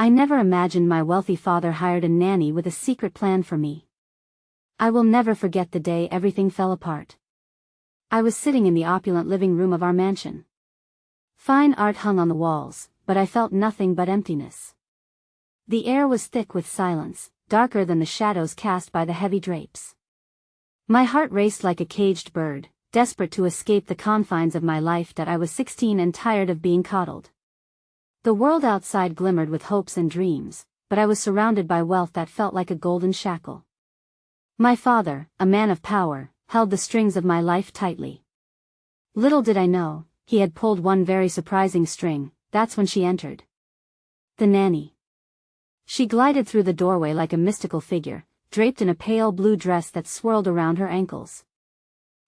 I never imagined my wealthy father hired a nanny with a secret plan for me. I will never forget the day everything fell apart. I was sitting in the opulent living room of our mansion. Fine art hung on the walls, but I felt nothing but emptiness. The air was thick with silence, darker than the shadows cast by the heavy drapes. My heart raced like a caged bird, desperate to escape the confines of my life that I was 16 and tired of being coddled. The world outside glimmered with hopes and dreams, but I was surrounded by wealth that felt like a golden shackle. My father, a man of power, held the strings of my life tightly. Little did I know, he had pulled one very surprising string. That's when she entered. The nanny. She glided through the doorway like a mystical figure, draped in a pale blue dress that swirled around her ankles.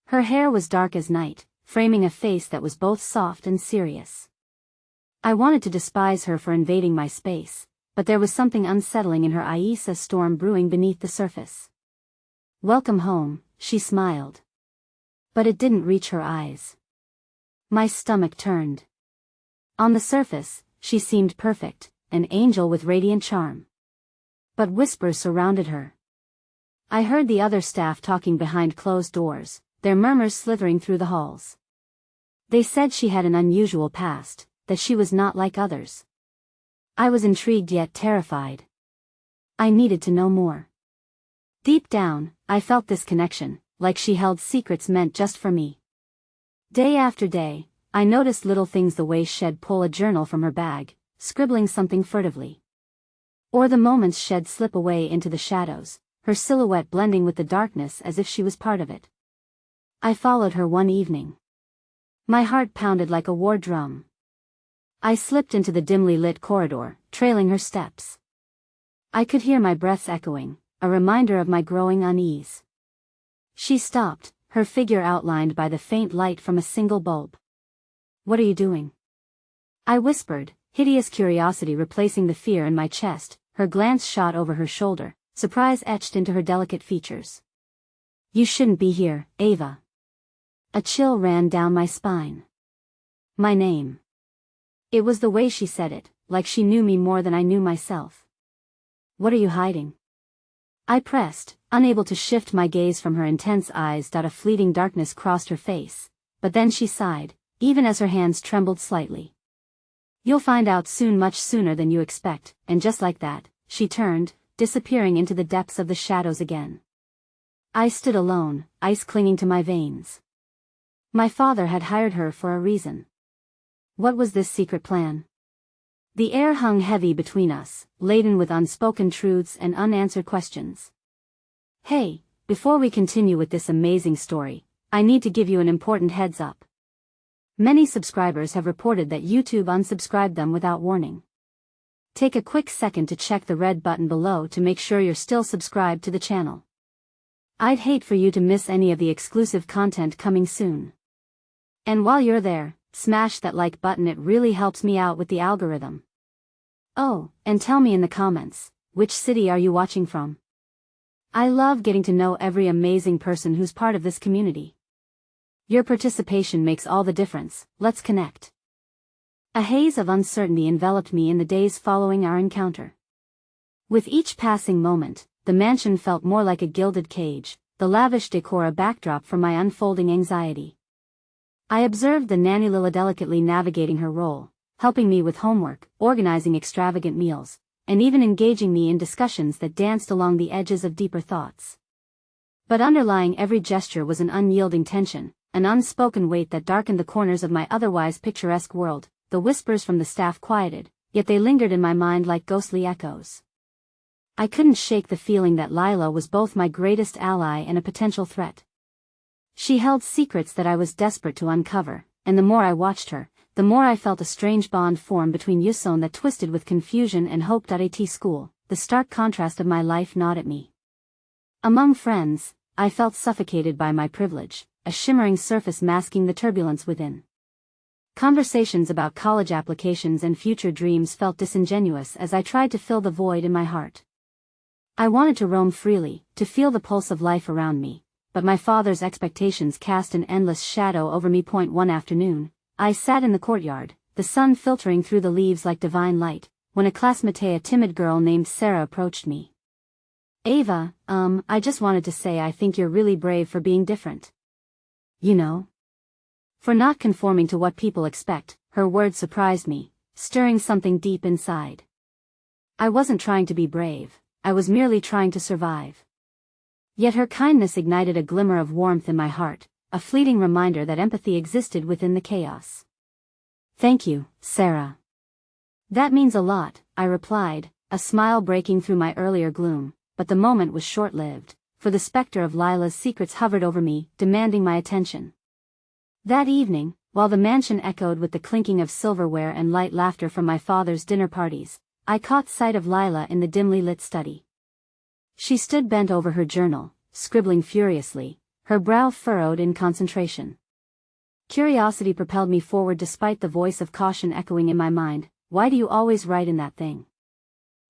Her hair was dark as night, framing a face that was both soft and serious. I wanted to despise her for invading my space, but there was something unsettling in her eyes, a storm brewing beneath the surface. "Welcome home," she smiled. But it didn't reach her eyes. My stomach turned. On the surface, she seemed perfect, an angel with radiant charm. But whispers surrounded her. I heard the other staff talking behind closed doors, their murmurs slithering through the halls. They said she had an unusual past, that she was not like others. I was intrigued yet terrified. I needed to know more. Deep down, I felt this connection, like she held secrets meant just for me. Day after day, I noticed little things, the way she'd pull a journal from her bag, scribbling something furtively. Or the moments she'd slip away into the shadows, her silhouette blending with the darkness as if she was part of it. I followed her one evening. My heart pounded like a war drum. I slipped into the dimly lit corridor, trailing her steps. I could hear my breaths echoing, a reminder of my growing unease. She stopped, her figure outlined by the faint light from a single bulb. "What are you doing?" I whispered, hideous curiosity replacing the fear in my chest. Her glance shot over her shoulder, surprise etched into her delicate features. "You shouldn't be here, Ava." A chill ran down my spine. My name. It was the way she said it, like she knew me more than I knew myself. "What are you hiding?" I pressed, unable to shift my gaze from her intense eyes. A fleeting darkness crossed her face, but then she sighed, even as her hands trembled slightly. "You'll find out soon, much sooner than you expect," and just like that, she turned, disappearing into the depths of the shadows again. I stood alone, ice clinging to my veins. My father had hired her for a reason. What was this secret plan? The air hung heavy between us, laden with unspoken truths and unanswered questions. Hey, before we continue with this amazing story, I need to give you an important heads up. Many subscribers have reported that YouTube unsubscribed them without warning. Take a quick second to check the red button below to make sure you're still subscribed to the channel. I'd hate for you to miss any of the exclusive content coming soon. And while you're there, smash that like button, it really helps me out with the algorithm. Oh, and tell me in the comments, which city are you watching from? I love getting to know every amazing person who's part of this community. Your participation makes all the difference. Let's connect. A haze of uncertainty enveloped me in the days following our encounter. With each passing moment, the mansion felt more like a gilded cage, the lavish decor a backdrop for my unfolding anxiety. I observed the nanny Lila delicately navigating her role, helping me with homework, organizing extravagant meals, and even engaging me in discussions that danced along the edges of deeper thoughts. But underlying every gesture was an unyielding tension, an unspoken weight that darkened the corners of my otherwise picturesque world. The whispers from the staff quieted, yet they lingered in my mind like ghostly echoes. I couldn't shake the feeling that Lila was both my greatest ally and a potential threat. She held secrets that I was desperate to uncover, and the more I watched her, the more I felt a strange bond form between Yuson that twisted with confusion and hope. At school, the stark contrast of my life gnawed at me. Among friends, I felt suffocated by my privilege, a shimmering surface masking the turbulence within. Conversations about college applications and future dreams felt disingenuous as I tried to fill the void in my heart. I wanted to roam freely, to feel the pulse of life around me, but my father's expectations cast an endless shadow over me. One afternoon, I sat in the courtyard, the sun filtering through the leaves like divine light, when a classmate, a timid girl named Sarah, approached me. "Ava, I just wanted to say I think you're really brave for being different. You know? For not conforming to what people expect." Her words surprised me, stirring something deep inside. I wasn't trying to be brave, I was merely trying to survive. Yet her kindness ignited a glimmer of warmth in my heart, a fleeting reminder that empathy existed within the chaos. "Thank you, Sarah. That means a lot," I replied, a smile breaking through my earlier gloom, but the moment was short-lived, for the specter of Lila's secrets hovered over me, demanding my attention. That evening, while the mansion echoed with the clinking of silverware and light laughter from my father's dinner parties, I caught sight of Lila in the dimly lit study. She stood bent over her journal, scribbling furiously, her brow furrowed in concentration. Curiosity propelled me forward despite the voice of caution echoing in my mind. "Why do you always write in that thing?"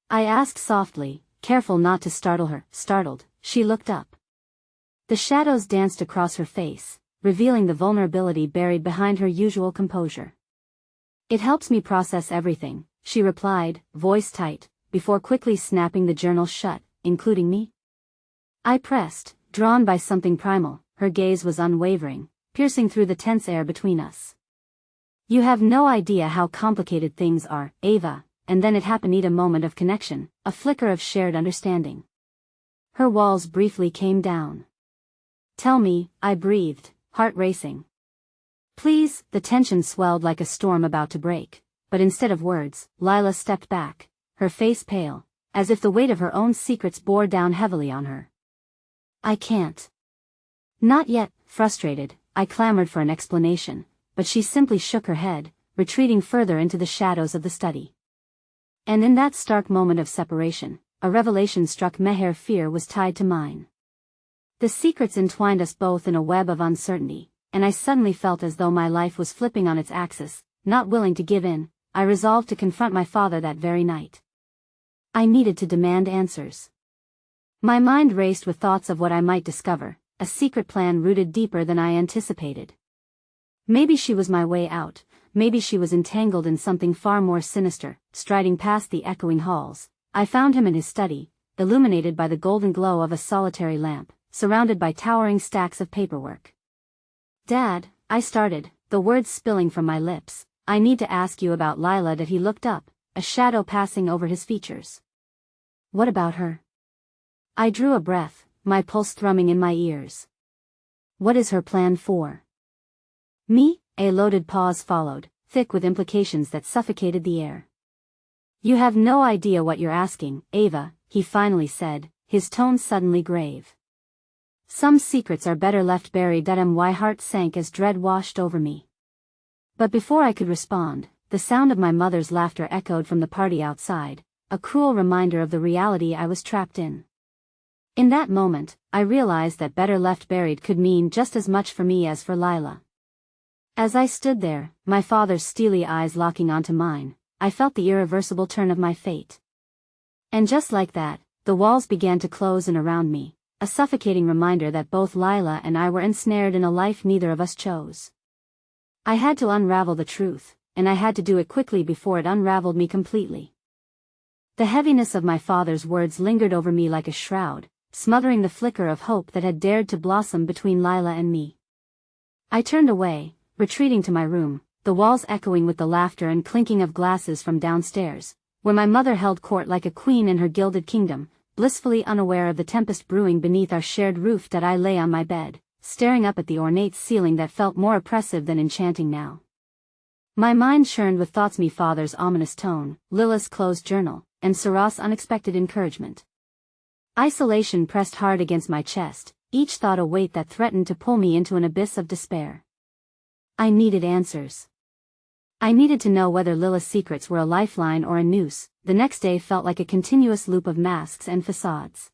I asked softly, careful not to startle her. Startled, she looked up. The shadows danced across her face, revealing the vulnerability buried behind her usual composure. "It helps me process everything," she replied, voice tight, before quickly snapping the journal shut, "including me?" I pressed, drawn by something primal. Her gaze was unwavering, piercing through the tense air between us. "You have no idea how complicated things are, Ava," and then it happened, a moment of connection, a flicker of shared understanding. Her walls briefly came down. "Tell me," I breathed, heart racing. "Please." The tension swelled like a storm about to break, but instead of words, Lila stepped back, her face pale, as if the weight of her own secrets bore down heavily on her. "I can't." "Not yet." Frustrated, I clamored for an explanation, but she simply shook her head, retreating further into the shadows of the study. And in that stark moment of separation, a revelation struck me. Her fear was tied to mine. The secrets entwined us both in a web of uncertainty, and I suddenly felt as though my life was flipping on its axis. Not willing to give in, I resolved to confront my father that very night. I needed to demand answers. My mind raced with thoughts of what I might discover, a secret plan rooted deeper than I anticipated. Maybe she was my way out, maybe she was entangled in something far more sinister. Striding past the echoing halls, I found him in his study, illuminated by the golden glow of a solitary lamp, surrounded by towering stacks of paperwork. "Dad," I started, the words spilling from my lips, "I need to ask you about Lila." He looked up, a shadow passing over his features. "What about her?" I drew a breath, my pulse thrumming in my ears. "What is her plan for me?" A loaded pause followed, thick with implications that suffocated the air. "You have no idea what you're asking, Ava," he finally said, his tone suddenly grave. "Some secrets are better left buried." My heart sank as dread washed over me. But before I could respond, the sound of my mother's laughter echoed from the party outside, a cruel reminder of the reality I was trapped in. In that moment, I realized that better left buried could mean just as much for me as for Lila. As I stood there, my father's steely eyes locking onto mine, I felt the irreversible turn of my fate. And just like that, the walls began to close in around me, a suffocating reminder that both Lila and I were ensnared in a life neither of us chose. I had to unravel the truth, and I had to do it quickly before it unraveled me completely. The heaviness of my father's words lingered over me like a shroud, smothering the flicker of hope that had dared to blossom between Lila and me. I turned away, retreating to my room, the walls echoing with the laughter and clinking of glasses from downstairs, where my mother held court like a queen in her gilded kingdom, blissfully unaware of the tempest brewing beneath our shared roof. I lay on my bed, staring up at the ornate ceiling that felt more oppressive than enchanting now. My mind churned with thoughts: my father's ominous tone, Lila's closed journal, and Sarah's unexpected encouragement. Isolation pressed hard against my chest, each thought a weight that threatened to pull me into an abyss of despair. I needed answers. I needed to know whether Lila's secrets were a lifeline or a noose. The next day felt like a continuous loop of masks and facades.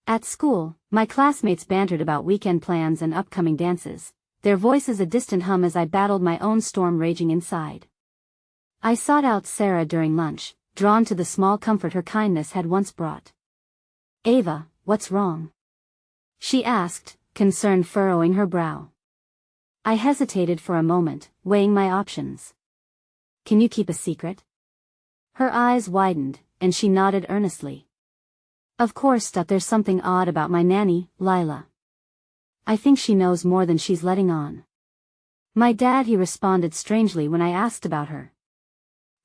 At school, my classmates bantered about weekend plans and upcoming dances, their voices a distant hum as I battled my own storm raging inside. I sought out Sarah during lunch, drawn to the small comfort her kindness had once brought. "Ava, what's wrong?" she asked, concern furrowing her brow. I hesitated for a moment, weighing my options. "Can you keep a secret?" Her eyes widened, and she nodded earnestly. Of course, there's something odd about my nanny, Lila. I think she knows more than she's letting on. My dad, he responded strangely when I asked about her.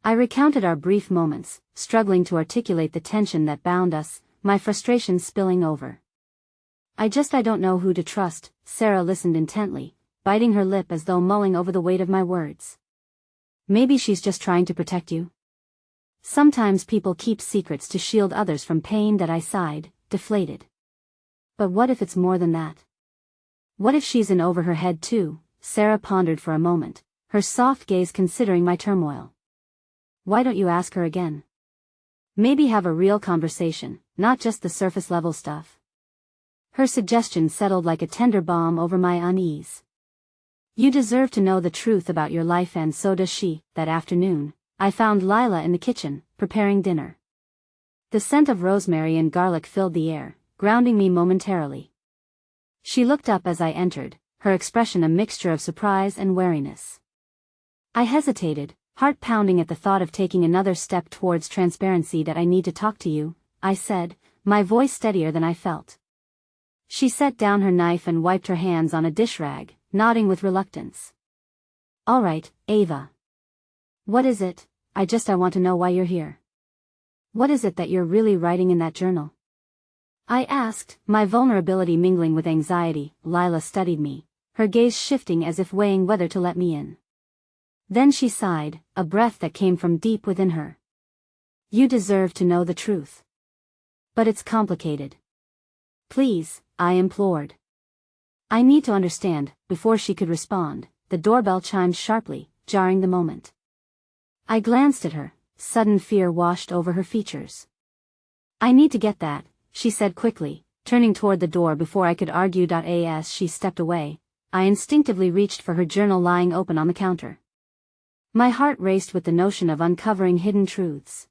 I recounted our brief moments, struggling to articulate the tension that bound us, my frustration spilling over. I don't know who to trust. Sarah listened intently, biting her lip as though mulling over the weight of my words. Maybe she's just trying to protect you. Sometimes people keep secrets to shield others from pain. That I sighed, deflated. But what if it's more than that? What if she's in over her head too? Sarah pondered for a moment, her soft gaze considering my turmoil. Why don't you ask her again? Maybe have a real conversation, not just the surface level stuff. Her suggestion settled like a tender balm over my unease. You deserve to know the truth about your life, and so does she. That afternoon, I found Lila in the kitchen, preparing dinner. The scent of rosemary and garlic filled the air, grounding me momentarily. She looked up as I entered, her expression a mixture of surprise and wariness. I hesitated, heart pounding at the thought of taking another step towards transparency. That I need to talk to you, I said, my voice steadier than I felt. She set down her knife and wiped her hands on a dish rag, nodding with reluctance. All right, Ava. What is it? I want to know why you're here. What is it that you're really writing in that journal? I asked, my vulnerability mingling with anxiety. Lila studied me, her gaze shifting as if weighing whether to let me in. Then she sighed, a breath that came from deep within her. You deserve to know the truth. But it's complicated. Please, I implored. I need to understand. Before she could respond, the doorbell chimed sharply, jarring the moment. I glanced at her, sudden fear washed over her features. I need to get that, she said quickly, turning toward the door before I could argue. As she stepped away, I instinctively reached for her journal lying open on the counter. My heart raced with the notion of uncovering hidden truths.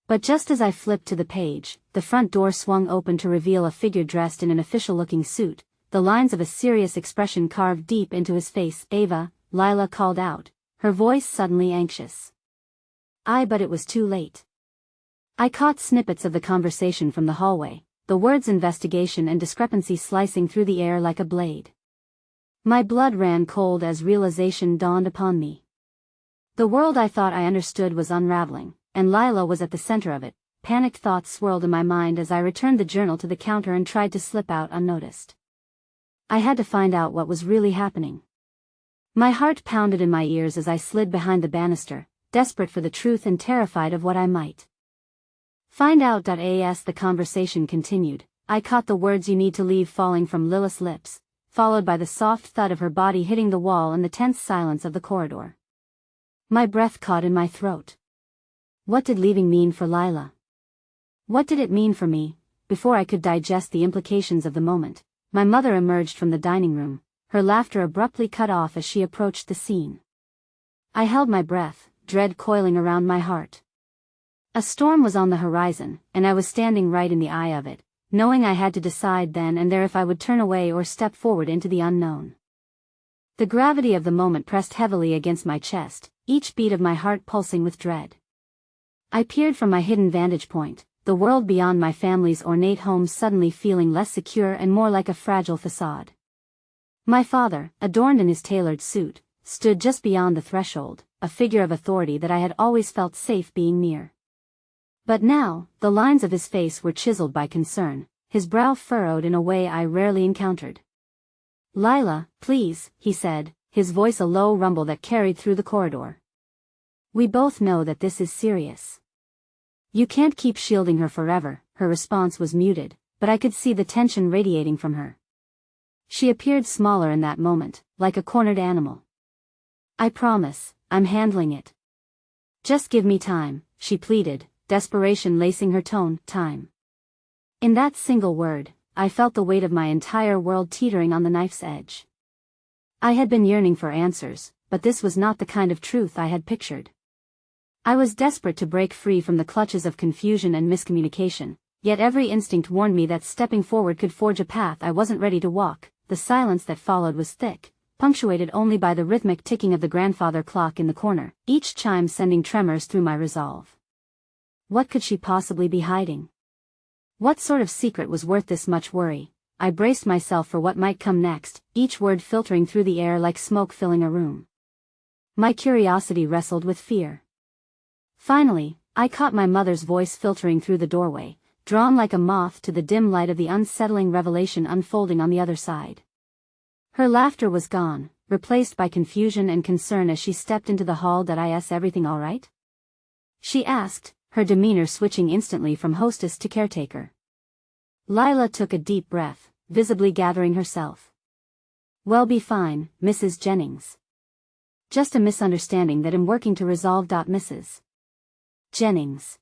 But just as I flipped to the page, the front door swung open to reveal a figure dressed in an official-looking suit, the lines of a serious expression carved deep into his face. Ava, Lila called out, her voice suddenly anxious. But it was too late. I caught snippets of the conversation from the hallway, the words investigation and discrepancy slicing through the air like a blade. My blood ran cold as realization dawned upon me. The world I thought I understood was unraveling, and Lila was at the center of it. Panicked thoughts swirled in my mind as I returned the journal to the counter and tried to slip out unnoticed. I had to find out what was really happening. My heart pounded in my ears as I slid behind the banister, desperate for the truth and terrified of what I might find out. As the conversation continued, I caught the words "you need to leave" falling from Lila's lips, followed by the soft thud of her body hitting the wall and the tense silence of the corridor. My breath caught in my throat. What did leaving mean for Lila? What did it mean for me? Before I could digest the implications of the moment, my mother emerged from the dining room, her laughter abruptly cut off as she approached the scene. I held my breath, dread coiling around my heart. A storm was on the horizon, and I was standing right in the eye of it, knowing I had to decide then and there if I would turn away or step forward into the unknown. The gravity of the moment pressed heavily against my chest, each beat of my heart pulsing with dread. I peered from my hidden vantage point, the world beyond my family's ornate home suddenly feeling less secure and more like a fragile facade. My father, adorned in his tailored suit, stood just beyond the threshold, a figure of authority that I had always felt safe being near. But now, the lines of his face were chiseled by concern, his brow furrowed in a way I rarely encountered. Lila, please, he said, his voice a low rumble that carried through the corridor. We both know that this is serious. You can't keep shielding her forever. Her response was muted, but I could see the tension radiating from her. She appeared smaller in that moment, like a cornered animal. I promise, I'm handling it. Just give me time, she pleaded, desperation lacing her tone. Time. In that single word, I felt the weight of my entire world teetering on the knife's edge. I had been yearning for answers, but this was not the kind of truth I had pictured. I was desperate to break free from the clutches of confusion and miscommunication, yet every instinct warned me that stepping forward could forge a path I wasn't ready to walk. The silence that followed was thick, punctuated only by the rhythmic ticking of the grandfather clock in the corner, each chime sending tremors through my resolve. What could she possibly be hiding? What sort of secret was worth this much worry? I braced myself for what might come next, each word filtering through the air like smoke filling a room. My curiosity wrestled with fear. Finally, I caught my mother's voice filtering through the doorway, drawn like a moth to the dim light of the unsettling revelation unfolding on the other side. Her laughter was gone, replaced by confusion and concern as she stepped into the hall. "Is everything all right?" she asked, her demeanor switching instantly from hostess to caretaker. Lila took a deep breath, visibly gathering herself. "Well, be fine, Mrs. Jennings. Just a misunderstanding that I'm working to resolve. Mrs. Jennings."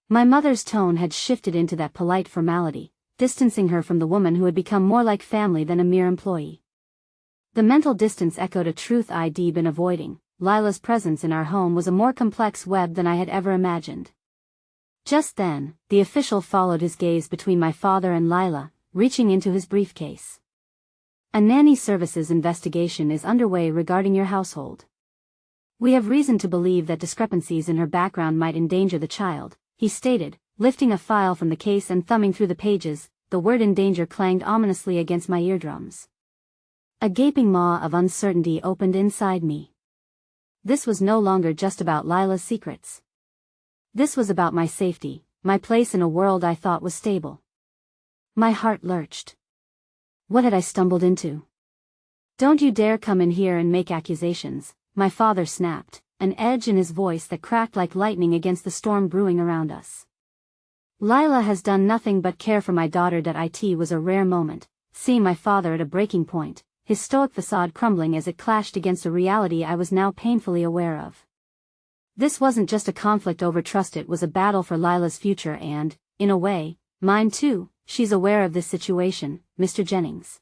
My mother's tone had shifted into that polite formality, distancing her from the woman who had become more like family than a mere employee. The mental distance echoed a truth I'd been avoiding. Lila's presence in our home was a more complex web than I had ever imagined. Just then, the official followed his gaze between my father and Lila, reaching into his briefcase. "A nanny services investigation is underway regarding your household. We have reason to believe that discrepancies in her background might endanger the child," he stated, lifting a file from the case and thumbing through the pages. The word "endanger" clanged ominously against my eardrums. A gaping maw of uncertainty opened inside me. This was no longer just about Lila's secrets. This was about my safety, my place in a world I thought was stable. My heart lurched. What had I stumbled into? "Don't you dare come in here and make accusations," my father snapped, an edge in his voice that cracked like lightning against the storm brewing around us. "Lila has done nothing but care for my daughter." It was a rare moment, seeing my father at a breaking point, his stoic facade crumbling as it clashed against a reality I was now painfully aware of. This wasn't just a conflict over trust, it was a battle for Lila's future and, in a way, mine too. "She's aware of this situation, Mr. Jennings.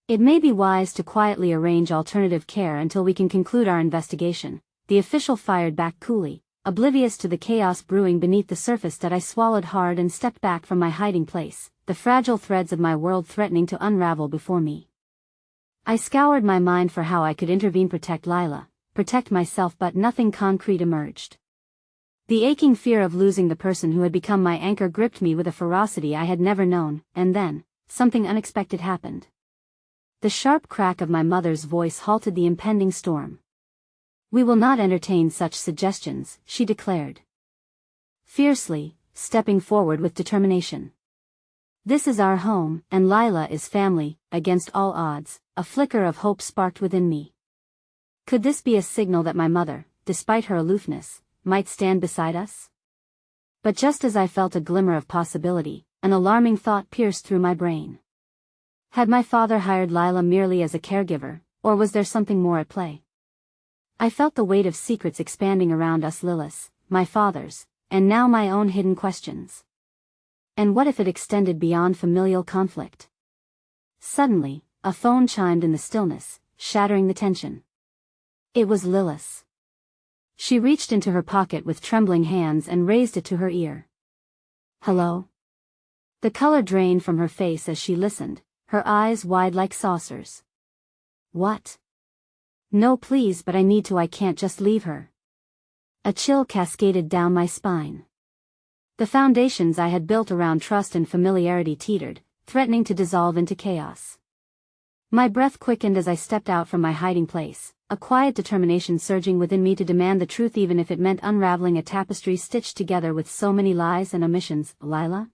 It may be wise to quietly arrange alternative care until we can conclude our investigation," the official fired back coolly, oblivious to the chaos brewing beneath the surface. I swallowed hard and stepped back from my hiding place, the fragile threads of my world threatening to unravel before me. I scoured my mind for how I could intervene, protect Lila, protect myself, but nothing concrete emerged. The aching fear of losing the person who had become my anchor gripped me with a ferocity I had never known, and then, something unexpected happened. The sharp crack of my mother's voice halted the impending storm. "We will not entertain such suggestions," she declared fiercely, stepping forward with determination. "This is our home, and Lila is family." Against all odds, a flicker of hope sparked within me. Could this be a signal that my mother, despite her aloofness, might stand beside us? But just as I felt a glimmer of possibility, an alarming thought pierced through my brain. Had my father hired Lila merely as a caregiver, or was there something more at play? I felt the weight of secrets expanding around us, Lila's, my father's, and now my own hidden questions. And what if it extended beyond familial conflict? Suddenly, a phone chimed in the stillness, shattering the tension. It was Lila's. She reached into her pocket with trembling hands and raised it to her ear. "Hello?" The color drained from her face as she listened, her eyes wide like saucers. "What?" "No, please, but I need to. I can't just leave her." A chill cascaded down my spine. The foundations I had built around trust and familiarity teetered, threatening to dissolve into chaos. My breath quickened as I stepped out from my hiding place, a quiet determination surging within me to demand the truth even if it meant unraveling a tapestry stitched together with so many lies and omissions. "Lila?"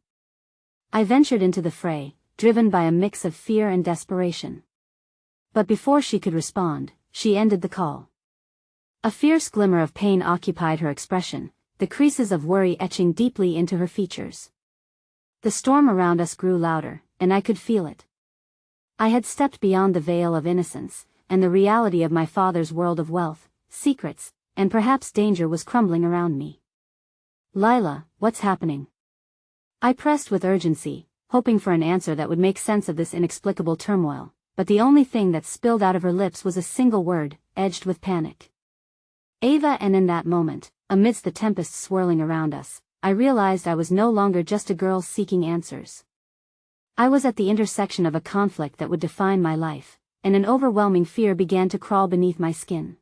I ventured into the fray, driven by a mix of fear and desperation. But before she could respond, she ended the call. A fierce glimmer of pain occupied her expression, the creases of worry etching deeply into her features. The storm around us grew louder, and I could feel it. I had stepped beyond the veil of innocence, and the reality of my father's world of wealth, secrets, and perhaps danger was crumbling around me. "Lila, what's happening?" I pressed with urgency, hoping for an answer that would make sense of this inexplicable turmoil, but the only thing that spilled out of her lips was a single word, edged with panic. "Ava." And in that moment, amidst the tempest swirling around us, I realized I was no longer just a girl seeking answers. I was at the intersection of a conflict that would define my life, and an overwhelming fear began to crawl beneath my skin.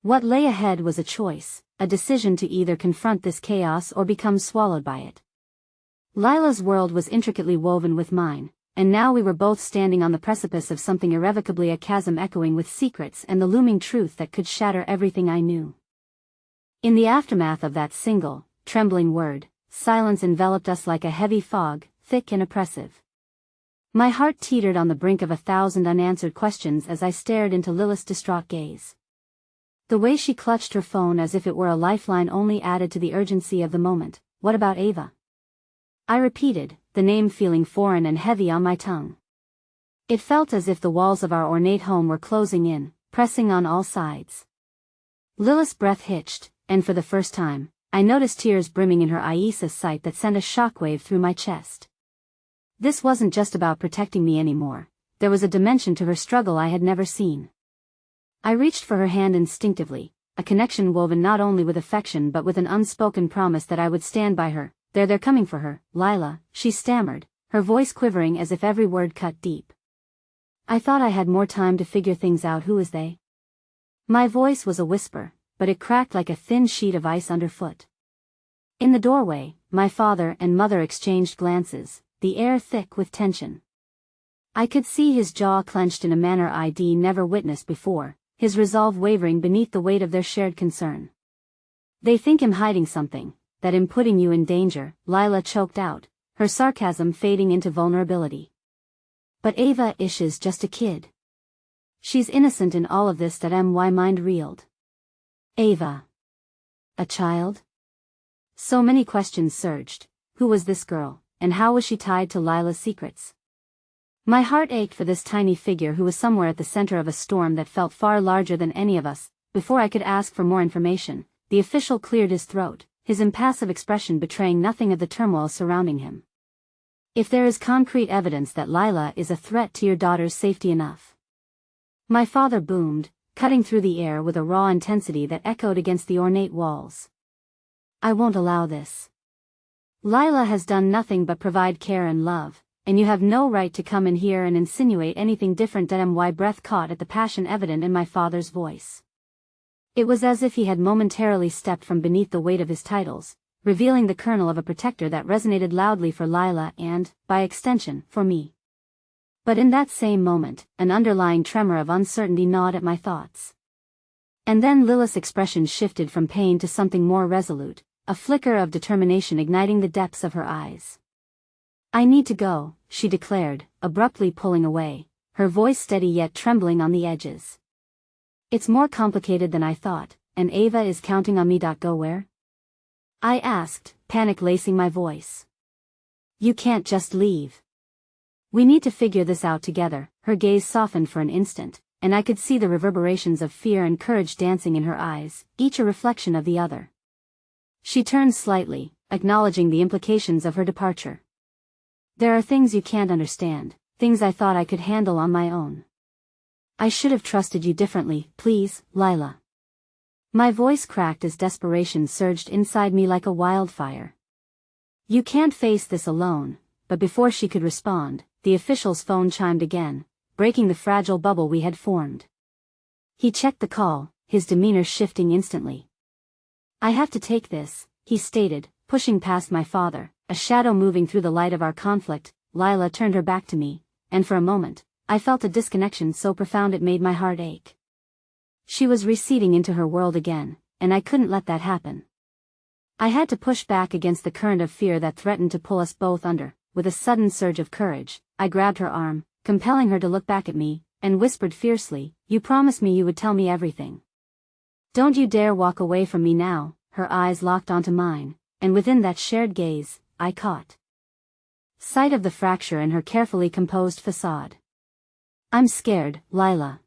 What lay ahead was a a decision to either confront this chaos or become swallowed by it. Lila's world was intricately woven with mine, and now we were both standing on the precipice of something irrevocably, a chasm echoing with secrets and the looming truth that could shatter everything I knew. In the aftermath of that single, trembling word, silence enveloped us like a heavy fog, thick and oppressive. My heart teetered on the brink of 1,000 unanswered questions as I stared into Lilith's distraught gaze. The way she clutched her phone as if it were a lifeline only added to the urgency of the moment. What about Ava? I repeated, the name feeling foreign and heavy on my tongue. It felt as if the walls of our ornate home were closing in, pressing on all sides. Lilith's breath hitched, and for the first time, I noticed tears brimming in her eyes, a sight that sent a shockwave through my chest. This wasn't just about protecting me anymore, there was a dimension to her struggle I had never seen. I reached for her hand instinctively, a connection woven not only with affection but with an unspoken promise that I would stand by her. They're coming for her, Lila, she stammered, her voice quivering as if every word cut deep. I thought I had more time to figure things out. Who is they? My voice was a whisper, but it cracked like a thin sheet of ice underfoot. In the doorway, my father and mother exchanged glances, the air thick with tension. I could see his jaw clenched in a manner I'd never witnessed before, his resolve wavering beneath the weight of their shared concern. They think I'm hiding something, that I'm putting you in danger, Lila choked out, her sarcasm fading into vulnerability. But Ava is just a kid. She's innocent in all of this. My mind reeled. Ava. A child? So many questions surged. Who was this girl, and how was she tied to Lila's secrets? My heart ached for this tiny figure who was somewhere at the center of a storm that felt far larger than any of us. Before I could ask for more information, the official cleared his throat, his impassive expression betraying nothing of the turmoil surrounding him. If there is concrete evidence that Lila is a threat to your daughter's safety enough. My father boomed, cutting through the air with a raw intensity that echoed against the ornate walls. I won't allow this. Lila has done nothing but provide care and love, and you have no right to come in here and insinuate anything different. My breath caught at the passion evident in my father's voice. It was as if he had momentarily stepped from beneath the weight of his titles, revealing the kernel of a protector that resonated loudly for Lila and, by extension, for me. But in that same moment, an underlying tremor of uncertainty gnawed at my thoughts. And then Lilith's expression shifted from pain to something more resolute, a flicker of determination igniting the depths of her eyes. I need to go, she declared, abruptly pulling away, her voice steady yet trembling on the edges. It's more complicated than I thought, and Ava is counting on me. Go where? I asked, panic lacing my voice. You can't just leave. We need to figure this out together. Her gaze softened for an instant, and I could see the reverberations of fear and courage dancing in her eyes, each a reflection of the other. She turned slightly, acknowledging the implications of her departure. There are things you can't understand, things I thought I could handle on my own. I should have trusted you differently, please, Lila. My voice cracked as desperation surged inside me like a wildfire. You can't face this alone, but before she could respond, the official's phone chimed again, breaking the fragile bubble we had formed. He checked the call, his demeanor shifting instantly. I have to take this, he stated, pushing past my father, a shadow moving through the light of our conflict. Lila turned her back to me, and for a moment, I felt a disconnection so profound it made my heart ache. She was receding into her world again, and I couldn't let that happen. I had to push back against the current of fear that threatened to pull us both under. With a sudden surge of courage, I grabbed her arm, compelling her to look back at me, and whispered fiercely, "You promised me you would tell me everything. Don't you dare walk away from me now." Her eyes locked onto mine, and within that shared gaze, I caught sight of the fracture in her carefully composed facade. "I'm scared, Lila.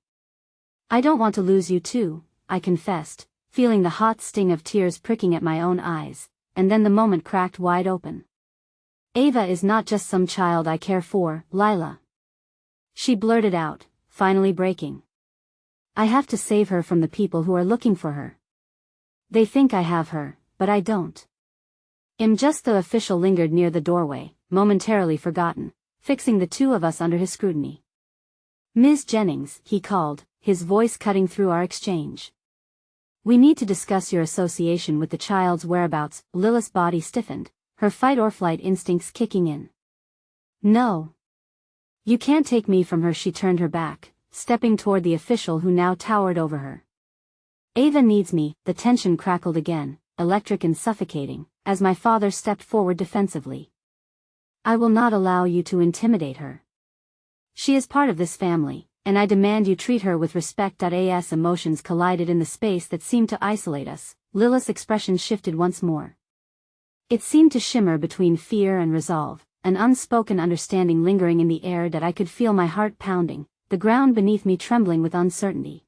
I don't want to lose you too," I confessed, feeling the hot sting of tears pricking at my own eyes, and then the moment cracked wide open. "Ava is not just some child I care for, Lila," she blurted out, finally breaking. "I have to save her from the people who are looking for her. They think I have her, but I don't." Just the official lingered near the doorway, momentarily forgotten, fixing the two of us under his scrutiny. "Ms. Jennings," he called, his voice cutting through our exchange. We need to discuss your association with the child's whereabouts. Lilith's body stiffened, her fight-or-flight instincts kicking in. No. You can't take me from her. She turned her back, stepping toward the official who now towered over her. Ava needs me. The tension crackled again, electric and suffocating, as my father stepped forward defensively. I will not allow you to intimidate her. She is part of this family, and I demand you treat her with respect. As emotions collided in the space that seemed to isolate us, Lilith's expression shifted once more. It seemed to shimmer between fear and resolve, an unspoken understanding lingering in the air that I could feel my heart pounding, the ground beneath me trembling with uncertainty.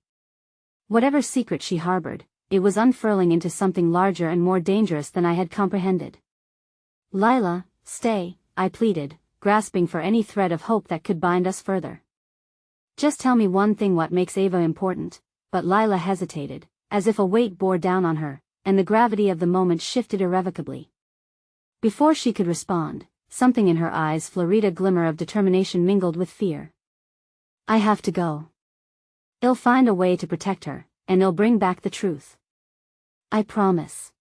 Whatever secret she harbored, it was unfurling into something larger and more dangerous than I had comprehended. Lila, stay, I pleaded, grasping for any thread of hope that could bind us further. Just tell me one thing. What makes Ava important? But Lila hesitated, as if a weight bore down on her, and the gravity of the moment shifted irrevocably. Before she could respond, something in her eyes flurried, a glimmer of determination mingled with fear. I have to go. I'll find a way to protect her, and I'll bring back the truth. I promise.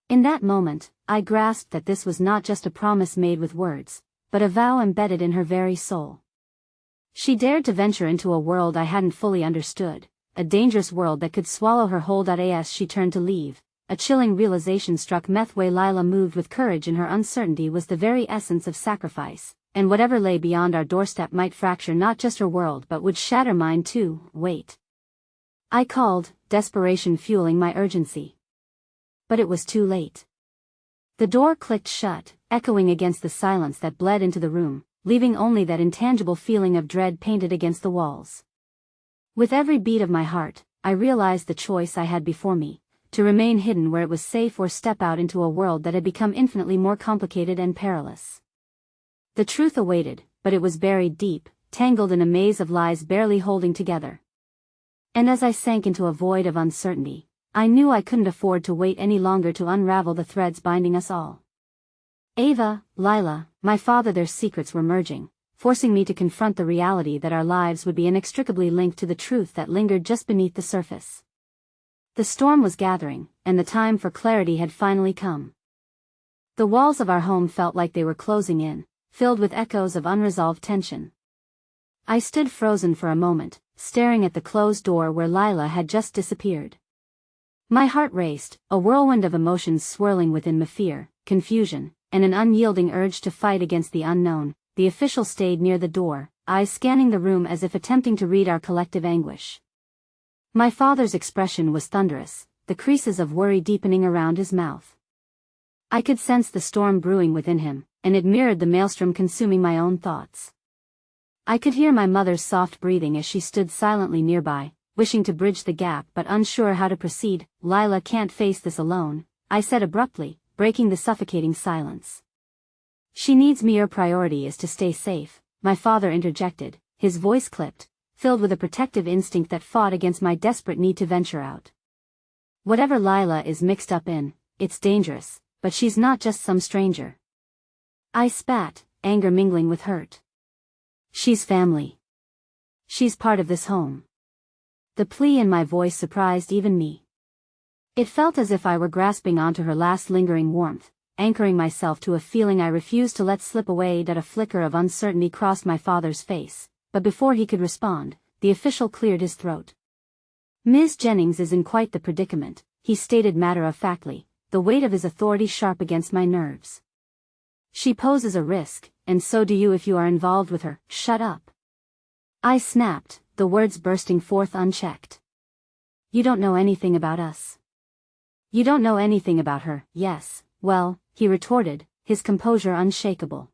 In that moment, I grasped that this was not just a promise made with words, but a vow embedded in her very soul. She dared to venture into a world I hadn't fully understood, a dangerous world that could swallow her whole. As she turned to leave, a chilling realization struck me. The way Lila moved with courage in her uncertainty was the very essence of sacrifice, and whatever lay beyond our doorstep might fracture not just her world but would shatter mine too. Wait. I called, desperation fueling my urgency. But it was too late. The door clicked shut, echoing against the silence that bled into the room, leaving only that intangible feeling of dread painted against the walls. With every beat of my heart, I realized the choice I had before me, to remain hidden where it was safe or step out into a world that had become infinitely more complicated and perilous. The truth awaited, but it was buried deep, tangled in a maze of lies barely holding together. And as I sank into a void of uncertainty, I knew I couldn't afford to wait any longer to unravel the threads binding us all. Ava, Lila, my father, their secrets were merging, forcing me to confront the reality that our lives would be inextricably linked to the truth that lingered just beneath the surface. The storm was gathering, and the time for clarity had finally come. The walls of our home felt like they were closing in, filled with echoes of unresolved tension. I stood frozen for a moment, staring at the closed door where Lila had just disappeared. My heart raced, a whirlwind of emotions swirling within me: fear, confusion, and an unyielding urge to fight against the unknown. The official stayed near the door, eyes scanning the room as if attempting to read our collective anguish. My father's expression was thunderous, the creases of worry deepening around his mouth. I could sense the storm brewing within him, and it mirrored the maelstrom consuming my own thoughts. I could hear my mother's soft breathing as she stood silently nearby, wishing to bridge the gap but unsure how to proceed. Lila can't face this alone, I said abruptly, breaking the suffocating silence. She needs me. Your priority is to stay safe, my father interjected, his voice clipped, filled with a protective instinct that fought against my desperate need to venture out. Whatever Lila is mixed up in, it's dangerous, but she's not just some stranger. I spat, anger mingling with hurt. She's family. She's part of this home. The plea in my voice surprised even me. It felt as if I were grasping onto her last lingering warmth, anchoring myself to a feeling I refused to let slip away. That a flicker of uncertainty crossed my father's face, but before he could respond, the official cleared his throat. Ms. Jennings is in quite the predicament, he stated matter-of-factly, the weight of his authority sharp against my nerves. She poses a risk, and so do you if you are involved with her. Shut up. I snapped, the words bursting forth unchecked. You don't know anything about us. You don't know anything about her. Yes, well, he retorted, his composure unshakable.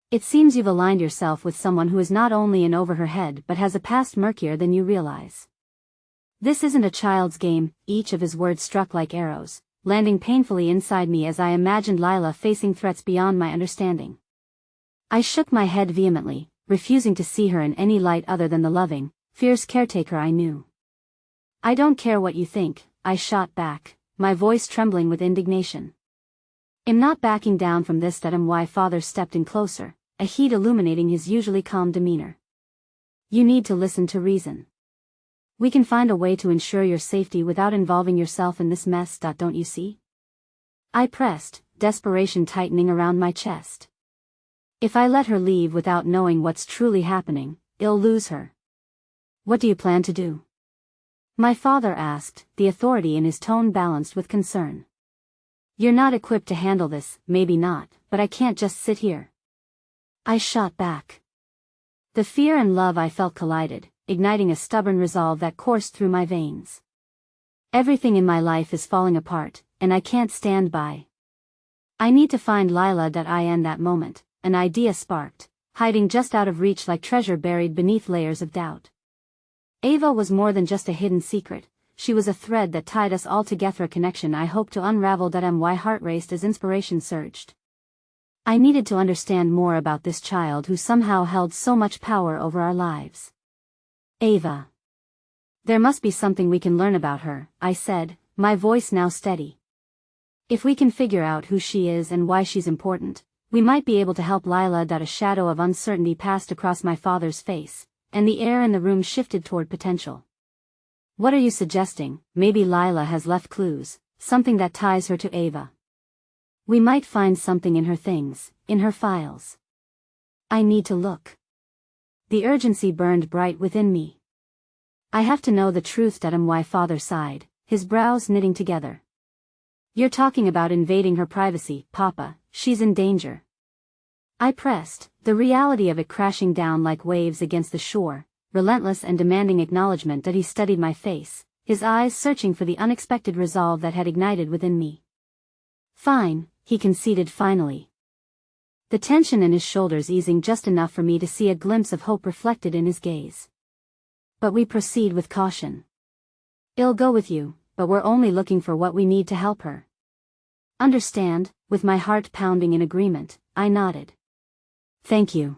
It seems you've aligned yourself with someone who is not only in over her head but has a past murkier than you realize. This isn't a child's game. Each of his words struck like arrows, landing painfully inside me as I imagined Lila facing threats beyond my understanding. I shook my head vehemently, refusing to see her in any light other than the loving, fierce caretaker I knew. I don't care what you think, I shot back, my voice trembling with indignation. I'm not backing down from this. Why father stepped in closer, a heat illuminating his usually calm demeanor. You need to listen to reason. We can find a way to ensure your safety without involving yourself in this mess. Don't you see? I pressed, desperation tightening around my chest. If I let her leave without knowing what's truly happening, I'll lose her. What do you plan to do? My father asked, the authority in his tone balanced with concern. You're not equipped to handle this, maybe not, but I can't just sit here. I shot back. The fear and love I felt collided, igniting a stubborn resolve that coursed through my veins. Everything in my life is falling apart, and I can't stand by. I need to find Lila. In that moment, an idea sparked, hiding just out of reach like treasure buried beneath layers of doubt. Ava was more than just a hidden secret, she was a thread that tied us all together, a connection I hoped to unravel. My heart raced as inspiration surged. I needed to understand more about this child who somehow held so much power over our lives. Ava. There must be something we can learn about her, I said, my voice now steady. If we can figure out who she is and why she's important, we might be able to help Lila. A shadow of uncertainty passed across my father's face, and the air in the room shifted toward potential. What are you suggesting? Maybe Lila has left clues, something that ties her to Ava. We might find something in her things, in her files. I need to look. The urgency burned bright within me. I have to know the truth. My father sighed, his brows knitting together. You're talking about invading her privacy, Papa, she's in danger. I pressed, the reality of it crashing down like waves against the shore, relentless and demanding acknowledgement. He studied my face, his eyes searching for the unexpected resolve that had ignited within me. Fine, he conceded finally. The tension in his shoulders easing just enough for me to see a glimpse of hope reflected in his gaze. But we proceed with caution. I'll go with you, but we're only looking for what we need to help her. Understand? With my heart pounding in agreement, I nodded. Thank you.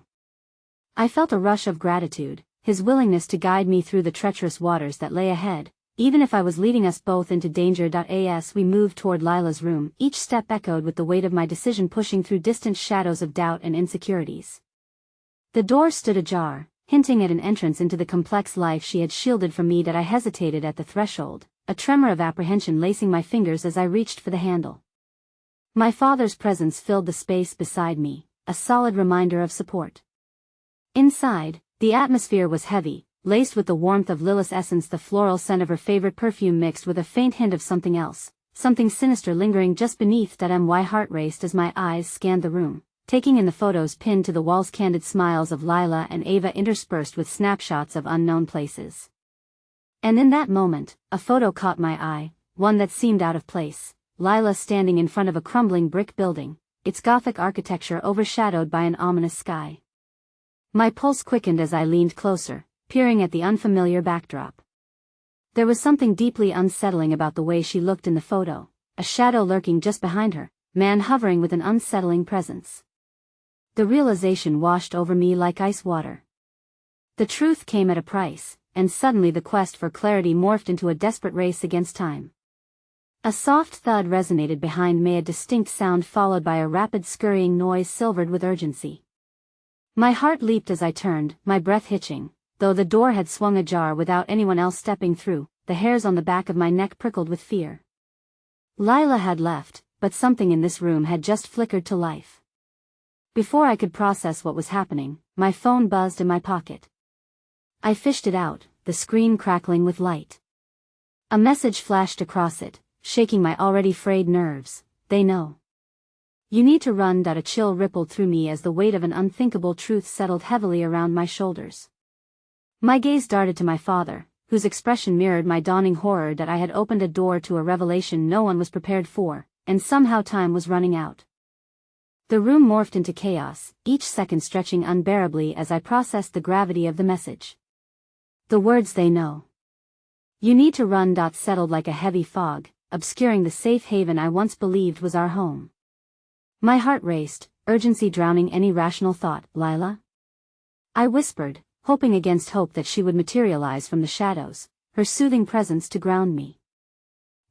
I felt a rush of gratitude, his willingness to guide me through the treacherous waters that lay ahead, even if I was leading us both into danger. As we moved toward Lila's room, each step echoed with the weight of my decision pushing through distant shadows of doubt and insecurities. The door stood ajar, hinting at an entrance into the complex life she had shielded from me. I hesitated at the threshold, a tremor of apprehension lacing my fingers as I reached for the handle. My father's presence filled the space beside me, a solid reminder of support. Inside, the atmosphere was heavy, laced with the warmth of Lilith's essence, the floral scent of her favorite perfume mixed with a faint hint of something else, something sinister lingering just beneath. My heart raced as my eyes scanned the room, taking in the photos pinned to the walls, candid smiles of Lila and Ava interspersed with snapshots of unknown places. And in that moment, a photo caught my eye, one that seemed out of place, Lila standing in front of a crumbling brick building, its Gothic architecture overshadowed by an ominous sky. My pulse quickened as I leaned closer, peering at the unfamiliar backdrop. There was something deeply unsettling about the way she looked in the photo, a shadow lurking just behind her, man hovering with an unsettling presence. The realization washed over me like ice water. The truth came at a price, and suddenly the quest for clarity morphed into a desperate race against time. A soft thud resonated behind me, a distinct sound followed by a rapid scurrying noise silvered with urgency. My heart leaped as I turned, my breath hitching, though the door had swung ajar without anyone else stepping through, the hairs on the back of my neck prickled with fear. Lila had left, but something in this room had just flickered to life. Before I could process what was happening, my phone buzzed in my pocket. I fished it out, the screen crackling with light. A message flashed across it, shaking my already frayed nerves. They know. You need to run. A chill rippled through me as the weight of an unthinkable truth settled heavily around my shoulders. My gaze darted to my father, whose expression mirrored my dawning horror that I had opened a door to a revelation no one was prepared for, and somehow time was running out. The room morphed into chaos, each second stretching unbearably as I processed the gravity of the message. The words "they know. You need to run." Settled like a heavy fog, obscuring the safe haven I once believed was our home. My heart raced, urgency drowning any rational thought. Lila? I whispered, hoping against hope that she would materialize from the shadows, her soothing presence to ground me.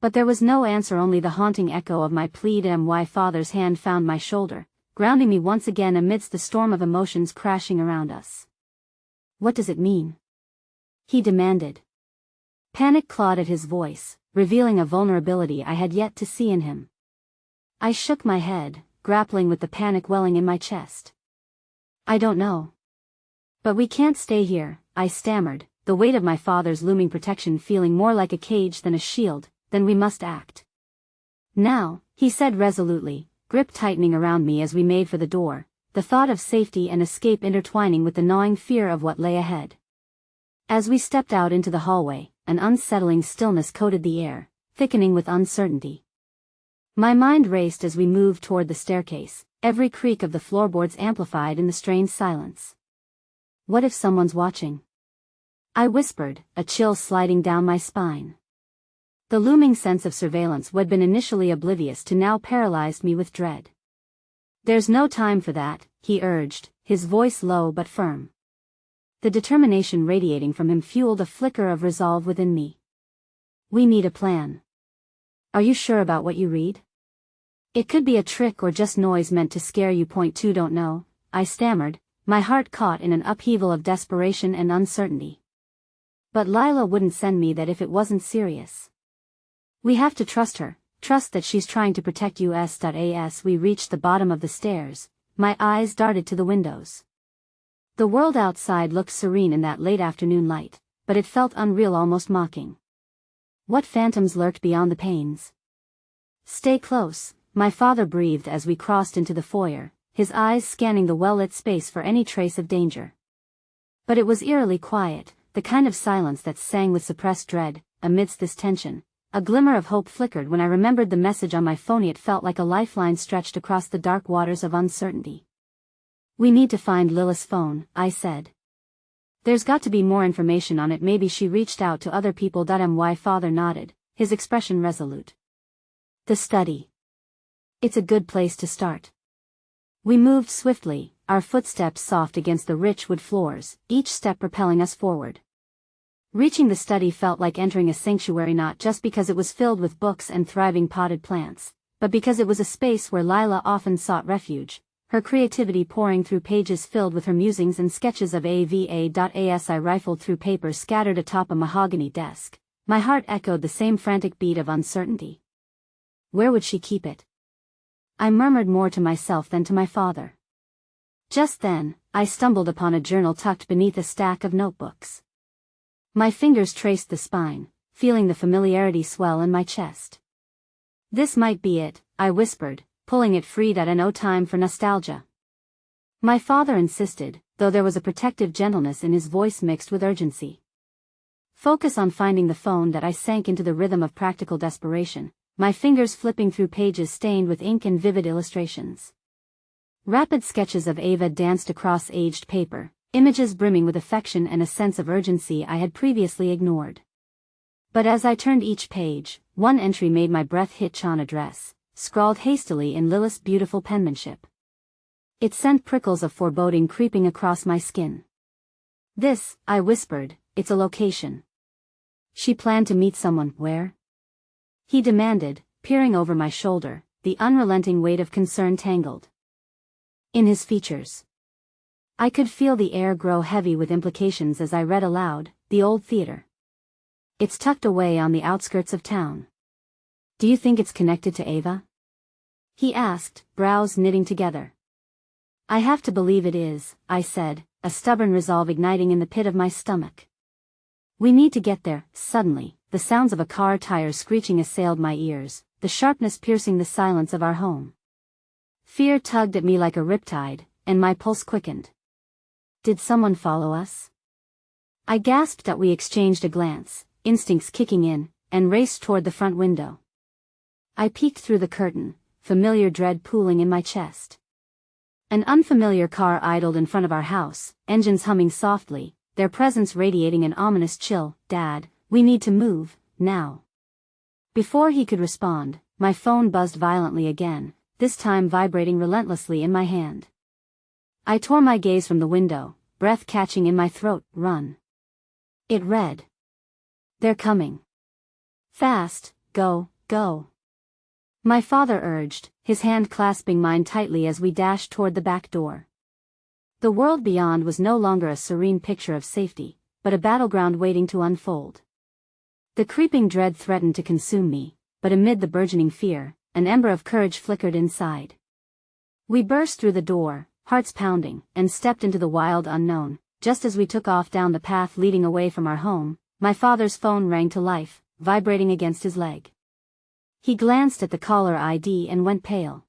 But there was no answer, only the haunting echo of my plea. My father's hand found my shoulder, grounding me once again amidst the storm of emotions crashing around us. What does it mean? He demanded. Panic clawed at his voice, revealing a vulnerability I had yet to see in him. I shook my head, grappling with the panic welling in my chest. I don't know. But we can't stay here, I stammered, the weight of my father's looming protection feeling more like a cage than a shield. Then we must act. Now, he said resolutely, grip tightening around me as we made for the door, the thought of safety and escape intertwining with the gnawing fear of what lay ahead. As we stepped out into the hallway, an unsettling stillness coated the air, thickening with uncertainty. My mind raced as we moved toward the staircase, every creak of the floorboards amplified in the strained silence. What if someone's watching? I whispered, a chill sliding down my spine. The looming sense of surveillance who had been initially oblivious to now paralyzed me with dread. There's no time for that, he urged, his voice low but firm. The determination radiating from him fueled a flicker of resolve within me. We need a plan. Are you sure about what you read? It could be a trick or just noise meant to scare you. Point two, don't know, I stammered, my heart caught in an upheaval of desperation and uncertainty. But Lila wouldn't send me that if it wasn't serious. We have to trust her, trust that she's trying to protect us. As we reached the bottom of the stairs, my eyes darted to the windows. The world outside looked serene in that late afternoon light, but it felt unreal, almost mocking. What phantoms lurked beyond the panes? Stay close, my father breathed as we crossed into the foyer, his eyes scanning the well-lit space for any trace of danger. But it was eerily quiet, the kind of silence that sang with suppressed dread. Amidst this tension, a glimmer of hope flickered when I remembered the message on my phone. It felt like a lifeline stretched across the dark waters of uncertainty. We need to find Lila's phone, I said. There's got to be more information on it. Maybe she reached out to other people. My father nodded, his expression resolute. The study. It's a good place to start. We moved swiftly, our footsteps soft against the rich wood floors, each step propelling us forward. Reaching the study felt like entering a sanctuary, not just because it was filled with books and thriving potted plants, but because it was a space where Lila often sought refuge, her creativity pouring through pages filled with her musings and sketches of As I rifled through papers scattered atop a mahogany desk. My heart echoed the same frantic beat of uncertainty. Where would she keep it? I murmured more to myself than to my father. Just then, I stumbled upon a journal tucked beneath a stack of notebooks. My fingers traced the spine, feeling the familiarity swell in my chest. This might be it, I whispered, pulling it free. No time for nostalgia. My father insisted, though there was a protective gentleness in his voice mixed with urgency. Focus on finding the phone. I sank into the rhythm of practical desperation, my fingers flipping through pages stained with ink and vivid illustrations. Rapid sketches of Ava danced across aged paper, images brimming with affection and a sense of urgency I had previously ignored. But as I turned each page, one entry made my breath hitch. On a dress, scrawled hastily in Lilith's beautiful penmanship. It sent prickles of foreboding creeping across my skin. This, I whispered, it's a location. She planned to meet someone. Where? He demanded, peering over my shoulder, the unrelenting weight of concern tangled in his features. I could feel the air grow heavy with implications as I read aloud, the old theater. It's tucked away on the outskirts of town. Do you think it's connected to Ava? He asked, brows knitting together. I have to believe it is, I said, a stubborn resolve igniting in the pit of my stomach. We need to get there. Suddenly, the sounds of a car tire screeching assailed my ears, the sharpness piercing the silence of our home. Fear tugged at me like a riptide, and my pulse quickened. Did someone follow us? I gasped. We exchanged a glance, instincts kicking in, and raced toward the front window. I peeked through the curtain, familiar dread pooling in my chest. An unfamiliar car idled in front of our house, engines humming softly, their presence radiating an ominous chill. Dad, we need to move, now. Before he could respond, my phone buzzed violently again, this time vibrating relentlessly in my hand. I tore my gaze from the window, breath catching in my throat. Run. It read. They're coming. Fast, go, go. My father urged, his hand clasping mine tightly as we dashed toward the back door. The world beyond was no longer a serene picture of safety, but a battleground waiting to unfold. The creeping dread threatened to consume me, but amid the burgeoning fear, an ember of courage flickered inside. We burst through the door, hearts pounding, and stepped into the wild unknown. Just as we took off down the path leading away from our home, my father's phone rang to life, vibrating against his leg. He glanced at the caller ID and went pale.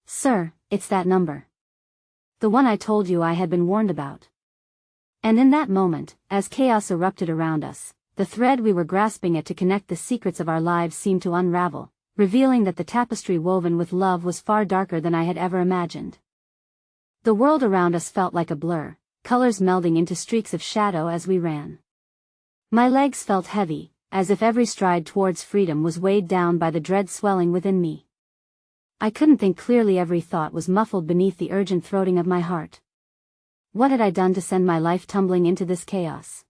"Sir, it's that number. The one I told you I had been warned about." And in that moment, as chaos erupted around us, the thread we were grasping at to connect the secrets of our lives seemed to unravel, revealing that the tapestry woven with love was far darker than I had ever imagined. The world around us felt like a blur, colors melding into streaks of shadow as we ran. My legs felt heavy, as if every stride towards freedom was weighed down by the dread swelling within me. I couldn't think clearly, every thought was muffled beneath the urgent throating of my heart. What had I done to send my life tumbling into this chaos?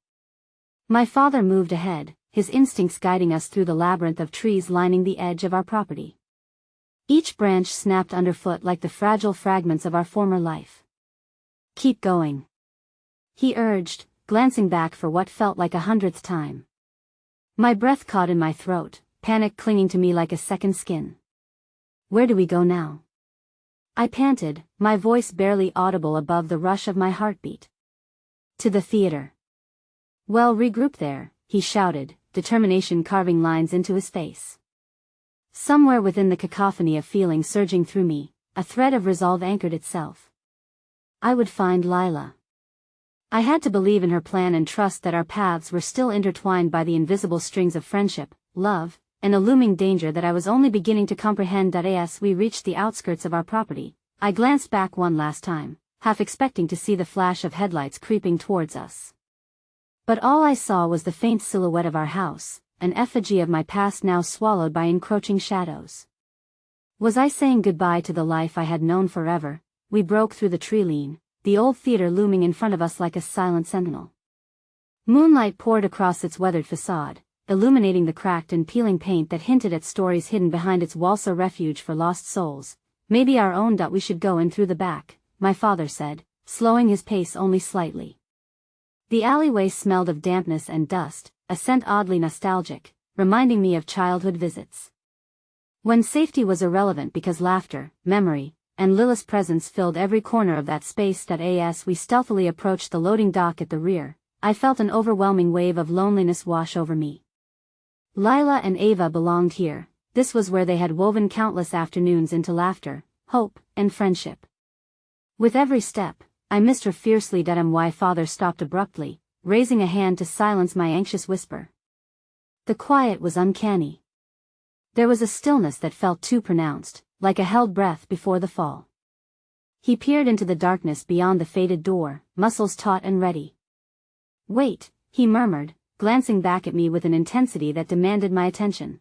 My father moved ahead, his instincts guiding us through the labyrinth of trees lining the edge of our property. Each branch snapped underfoot like the fragile fragments of our former life. "Keep going," he urged, glancing back for what felt like 100th time. My breath caught in my throat, panic clinging to me like a second skin. "Where do we go now?" I panted, my voice barely audible above the rush of my heartbeat. "To the theater." "Well, regroup there," he shouted, determination carving lines into his face. Somewhere within the cacophony of feeling surging through me, a thread of resolve anchored itself. I would find Lila. I had to believe in her plan and trust that our paths were still intertwined by the invisible strings of friendship, love, and a looming danger that I was only beginning to comprehend. As we reached the outskirts of our property, I glanced back one last time, half expecting to see the flash of headlights creeping towards us. But all I saw was the faint silhouette of our house, an effigy of my past now swallowed by encroaching shadows. Was I saying goodbye to the life I had known forever? We broke through the tree-line, the old theater looming in front of us like a silent sentinel. Moonlight poured across its weathered facade, illuminating the cracked and peeling paint that hinted at stories hidden behind its walls. A refuge for lost souls, maybe our own. We should go in through the back, my father said, slowing his pace only slightly. The alleyway smelled of dampness and dust, a scent oddly nostalgic, reminding me of childhood visits. When safety was irrelevant because laughter, memory, and Lila's presence filled every corner of that space. As we stealthily approached the loading dock at the rear, I felt an overwhelming wave of loneliness wash over me. Lila and Ava belonged here. This was where they had woven countless afternoons into laughter, hope, and friendship. With every step, I missed her fiercely. My father stopped abruptly, raising a hand to silence my anxious whisper. The quiet was uncanny. There was a stillness that felt too pronounced, like a held breath before the fall. He peered into the darkness beyond the faded door, muscles taut and ready. "Wait," he murmured, glancing back at me with an intensity that demanded my attention.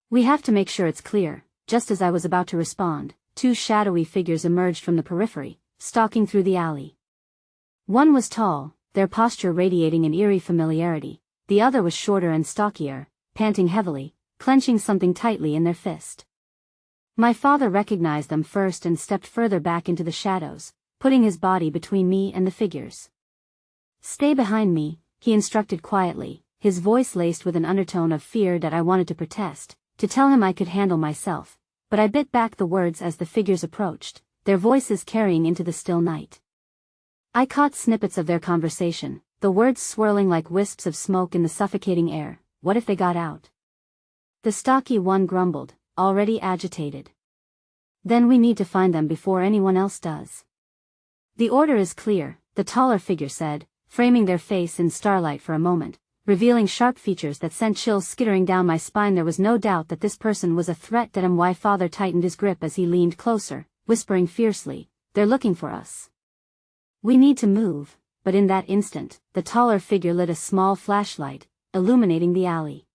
"We have to make sure it's clear." Just as I was about to respond, two shadowy figures emerged from the periphery, stalking through the alley. One was tall, their posture radiating an eerie familiarity. The other was shorter and stockier, panting heavily, clenching something tightly in their fist. My father recognized them first and stepped further back into the shadows, putting his body between me and the figures. "Stay behind me," he instructed quietly, his voice laced with an undertone of fear. I wanted to protest, to tell him I could handle myself, but I bit back the words as the figures approached, their voices carrying into the still night. I caught snippets of their conversation, the words swirling like wisps of smoke in the suffocating air. What if they got out? The stocky one grumbled, already agitated. "Then we need to find them before anyone else does." "The order is clear," the taller figure said, framing their face in starlight for a moment, revealing sharp features that sent chills skittering down my spine. There was no doubt that this person was a threat. My father tightened his grip as he leaned closer, whispering fiercely, "They're looking for us. We need to move." But in that instant, the taller figure lit a small flashlight, illuminating the alley.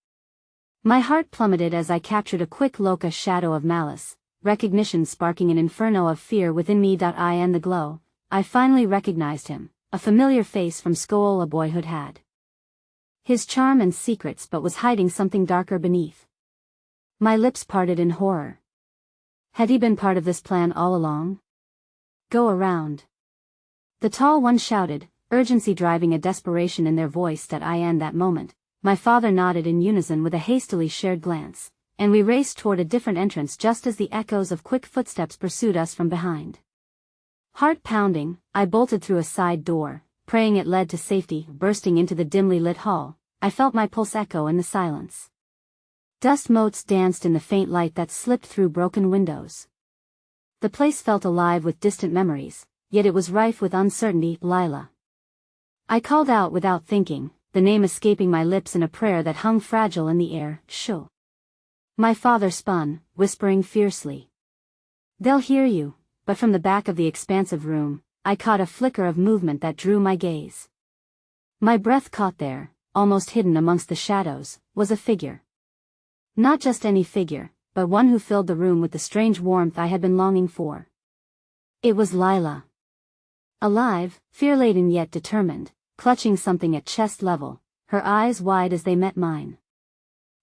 My heart plummeted as I captured a quick look, a shadow of malice, recognition sparking an inferno of fear within me. In the glow, I finally recognized him, a familiar face from school a boyhood had. His charm and secrets, but was hiding something darker beneath. My lips parted in horror. Had he been part of this plan all along? "Go around," the tall one shouted, urgency driving a desperation in their voice. In that moment, My father nodded in unison with a hastily shared glance, and we raced toward a different entrance just as the echoes of quick footsteps pursued us from behind. Heart pounding, I bolted through a side door, praying it led to safety. Bursting into the dimly lit hall, I felt my pulse echo in the silence. Dust motes danced in the faint light that slipped through broken windows. The place felt alive with distant memories, yet it was rife with uncertainty. Lila. I called out without thinking, the name escaping my lips in a prayer that hung fragile in the air. Shoo. My father spun, whispering fiercely. They'll hear you. But from the back of the expansive room, I caught a flicker of movement that drew my gaze. My breath caught there, almost hidden amongst the shadows, was a figure. Not just any figure, but one who filled the room with the strange warmth I had been longing for. It was Lila. Alive, fear-laden yet determined, clutching something at chest level, her eyes wide as they met mine.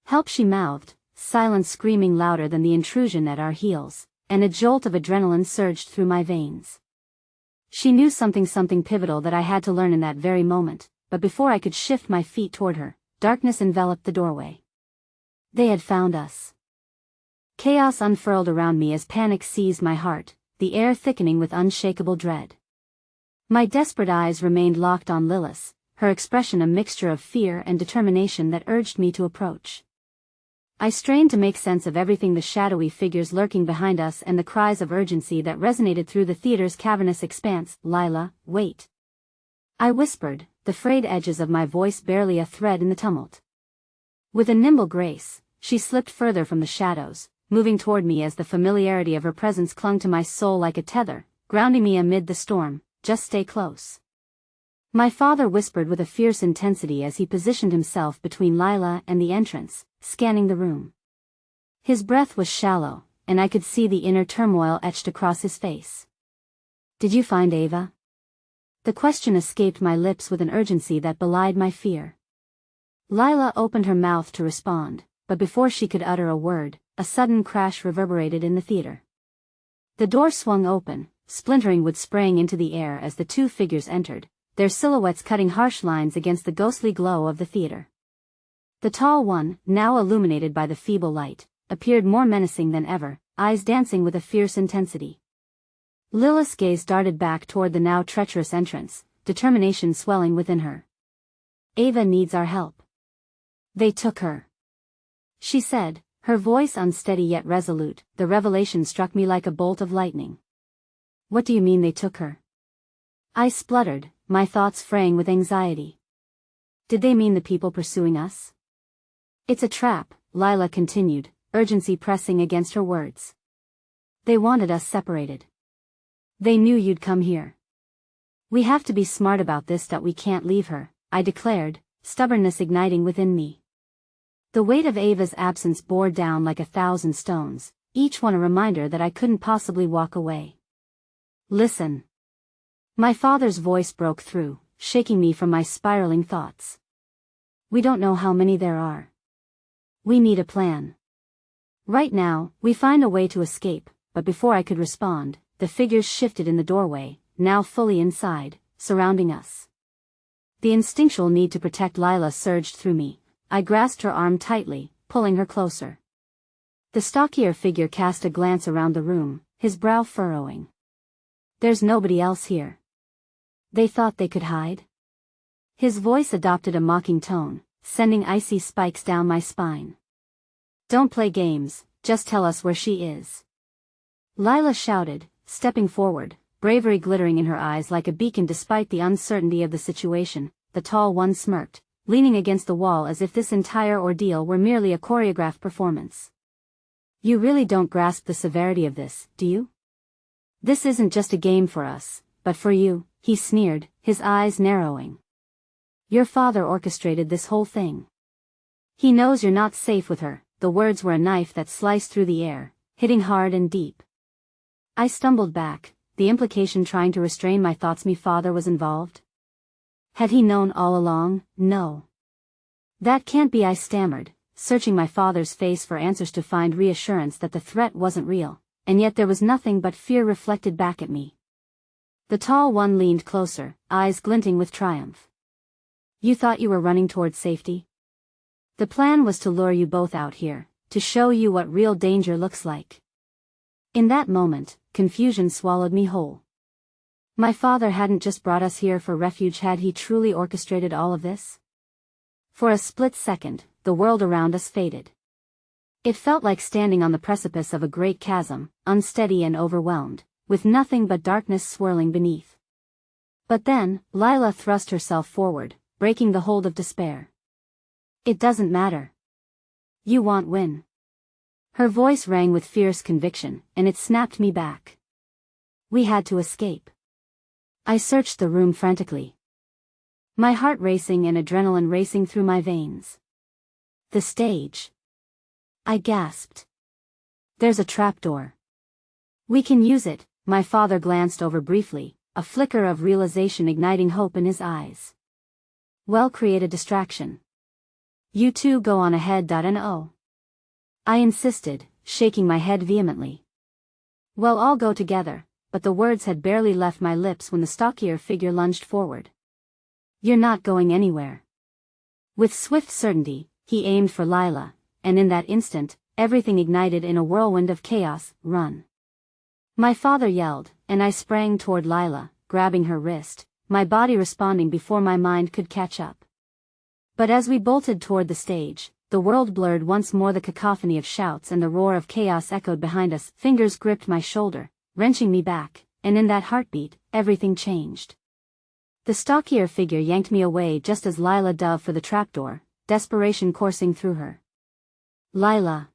Help, she mouthed, silence screaming louder than the intrusion at our heels, and a jolt of adrenaline surged through my veins. She knew something pivotal that I had to learn in that very moment, but before I could shift my feet toward her, darkness enveloped the doorway. They had found us. Chaos unfurled around me as panic seized my heart, the air thickening with unshakable dread. My desperate eyes remained locked on Lilith, her expression a mixture of fear and determination that urged me to approach. I strained to make sense of everything, the shadowy figures lurking behind us and the cries of urgency that resonated through the theater's cavernous expanse. Lila, wait. I whispered, the frayed edges of my voice barely a thread in the tumult. With a nimble grace, she slipped further from the shadows, moving toward me as the familiarity of her presence clung to my soul like a tether, grounding me amid the storm. Just stay close. My father whispered with a fierce intensity as he positioned himself between Lila and the entrance, scanning the room. His breath was shallow, and I could see the inner turmoil etched across his face. Did you find Ava? The question escaped my lips with an urgency that belied my fear. Lila opened her mouth to respond, but before she could utter a word, a sudden crash reverberated in the theater. The door swung open, splintering wood spraying into the air as the two figures entered, their silhouettes cutting harsh lines against the ghostly glow of the theater. The tall one, now illuminated by the feeble light, appeared more menacing than ever, eyes dancing with a fierce intensity. Lilith's gaze darted back toward the now treacherous entrance, determination swelling within her. Ava needs our help. They took her. She said, her voice unsteady yet resolute. The revelation struck me like a bolt of lightning. What do you mean they took her? I spluttered, my thoughts fraying with anxiety. Did they mean the people pursuing us? It's a trap, Lila continued, urgency pressing against her words. They wanted us separated. They knew you'd come here. We have to be smart about this, that we can't leave her, I declared, stubbornness igniting within me. The weight of Ava's absence bore down like 1,000 stones, each one a reminder that I couldn't possibly walk away. Listen. My father's voice broke through, shaking me from my spiraling thoughts. We don't know how many there are. We need a plan. Right now, we find a way to escape, but before I could respond, the figures shifted in the doorway, now fully inside, surrounding us. The instinctual need to protect Lila surged through me. I grasped her arm tightly, pulling her closer. The stockier figure cast a glance around the room, his brow furrowing. There's nobody else here. They thought they could hide? His voice adopted a mocking tone, sending icy spikes down my spine. Don't play games, just tell us where she is. Lila shouted, stepping forward, bravery glittering in her eyes like a beacon despite the uncertainty of the situation. The tall one smirked, leaning against the wall as if this entire ordeal were merely a choreographed performance. You really don't grasp the severity of this, do you? This isn't just a game for us, but for you, he sneered, his eyes narrowing. Your father orchestrated this whole thing. He knows you're not safe with her. The words were a knife that sliced through the air, hitting hard and deep. I stumbled back, the implication trying to restrain my thoughts. My father was involved? Had he known all along? No. That can't be, I stammered, searching my father's face for answers to find reassurance that the threat wasn't real. And yet there was nothing but fear reflected back at me. The tall one leaned closer, eyes glinting with triumph. You thought you were running toward safety? The plan was to lure you both out here, to show you what real danger looks like. In that moment, confusion swallowed me whole. My father hadn't just brought us here for refuge, had he truly orchestrated all of this? For a split second, the world around us faded. It felt like standing on the precipice of a great chasm, unsteady and overwhelmed, with nothing but darkness swirling beneath. But then, Lila thrust herself forward, breaking the hold of despair. "It doesn't matter. You won't win." Her voice rang with fierce conviction, and it snapped me back. We had to escape. I searched the room frantically, my heart racing and adrenaline racing through my veins. "The stage," I gasped. "There's a trapdoor. We can use it." My father glanced over briefly, a flicker of realization igniting hope in his eyes. "Well-created distraction. You two go on ahead. No. I insisted, shaking my head vehemently. "Well, I'll go together," but the words had barely left my lips when the stockier figure lunged forward. "You're not going anywhere." With swift certainty, he aimed for Lila, and in that instant, everything ignited in a whirlwind of chaos. "Run!" My father yelled, and I sprang toward Lila, grabbing her wrist, my body responding before my mind could catch up. But as we bolted toward the stage, the world blurred once more. The cacophony of shouts and the roar of chaos echoed behind us. Fingers gripped my shoulder, wrenching me back, and in that heartbeat, everything changed. The stockier figure yanked me away just as Lila dove for the trapdoor, desperation coursing through her. "Lila!"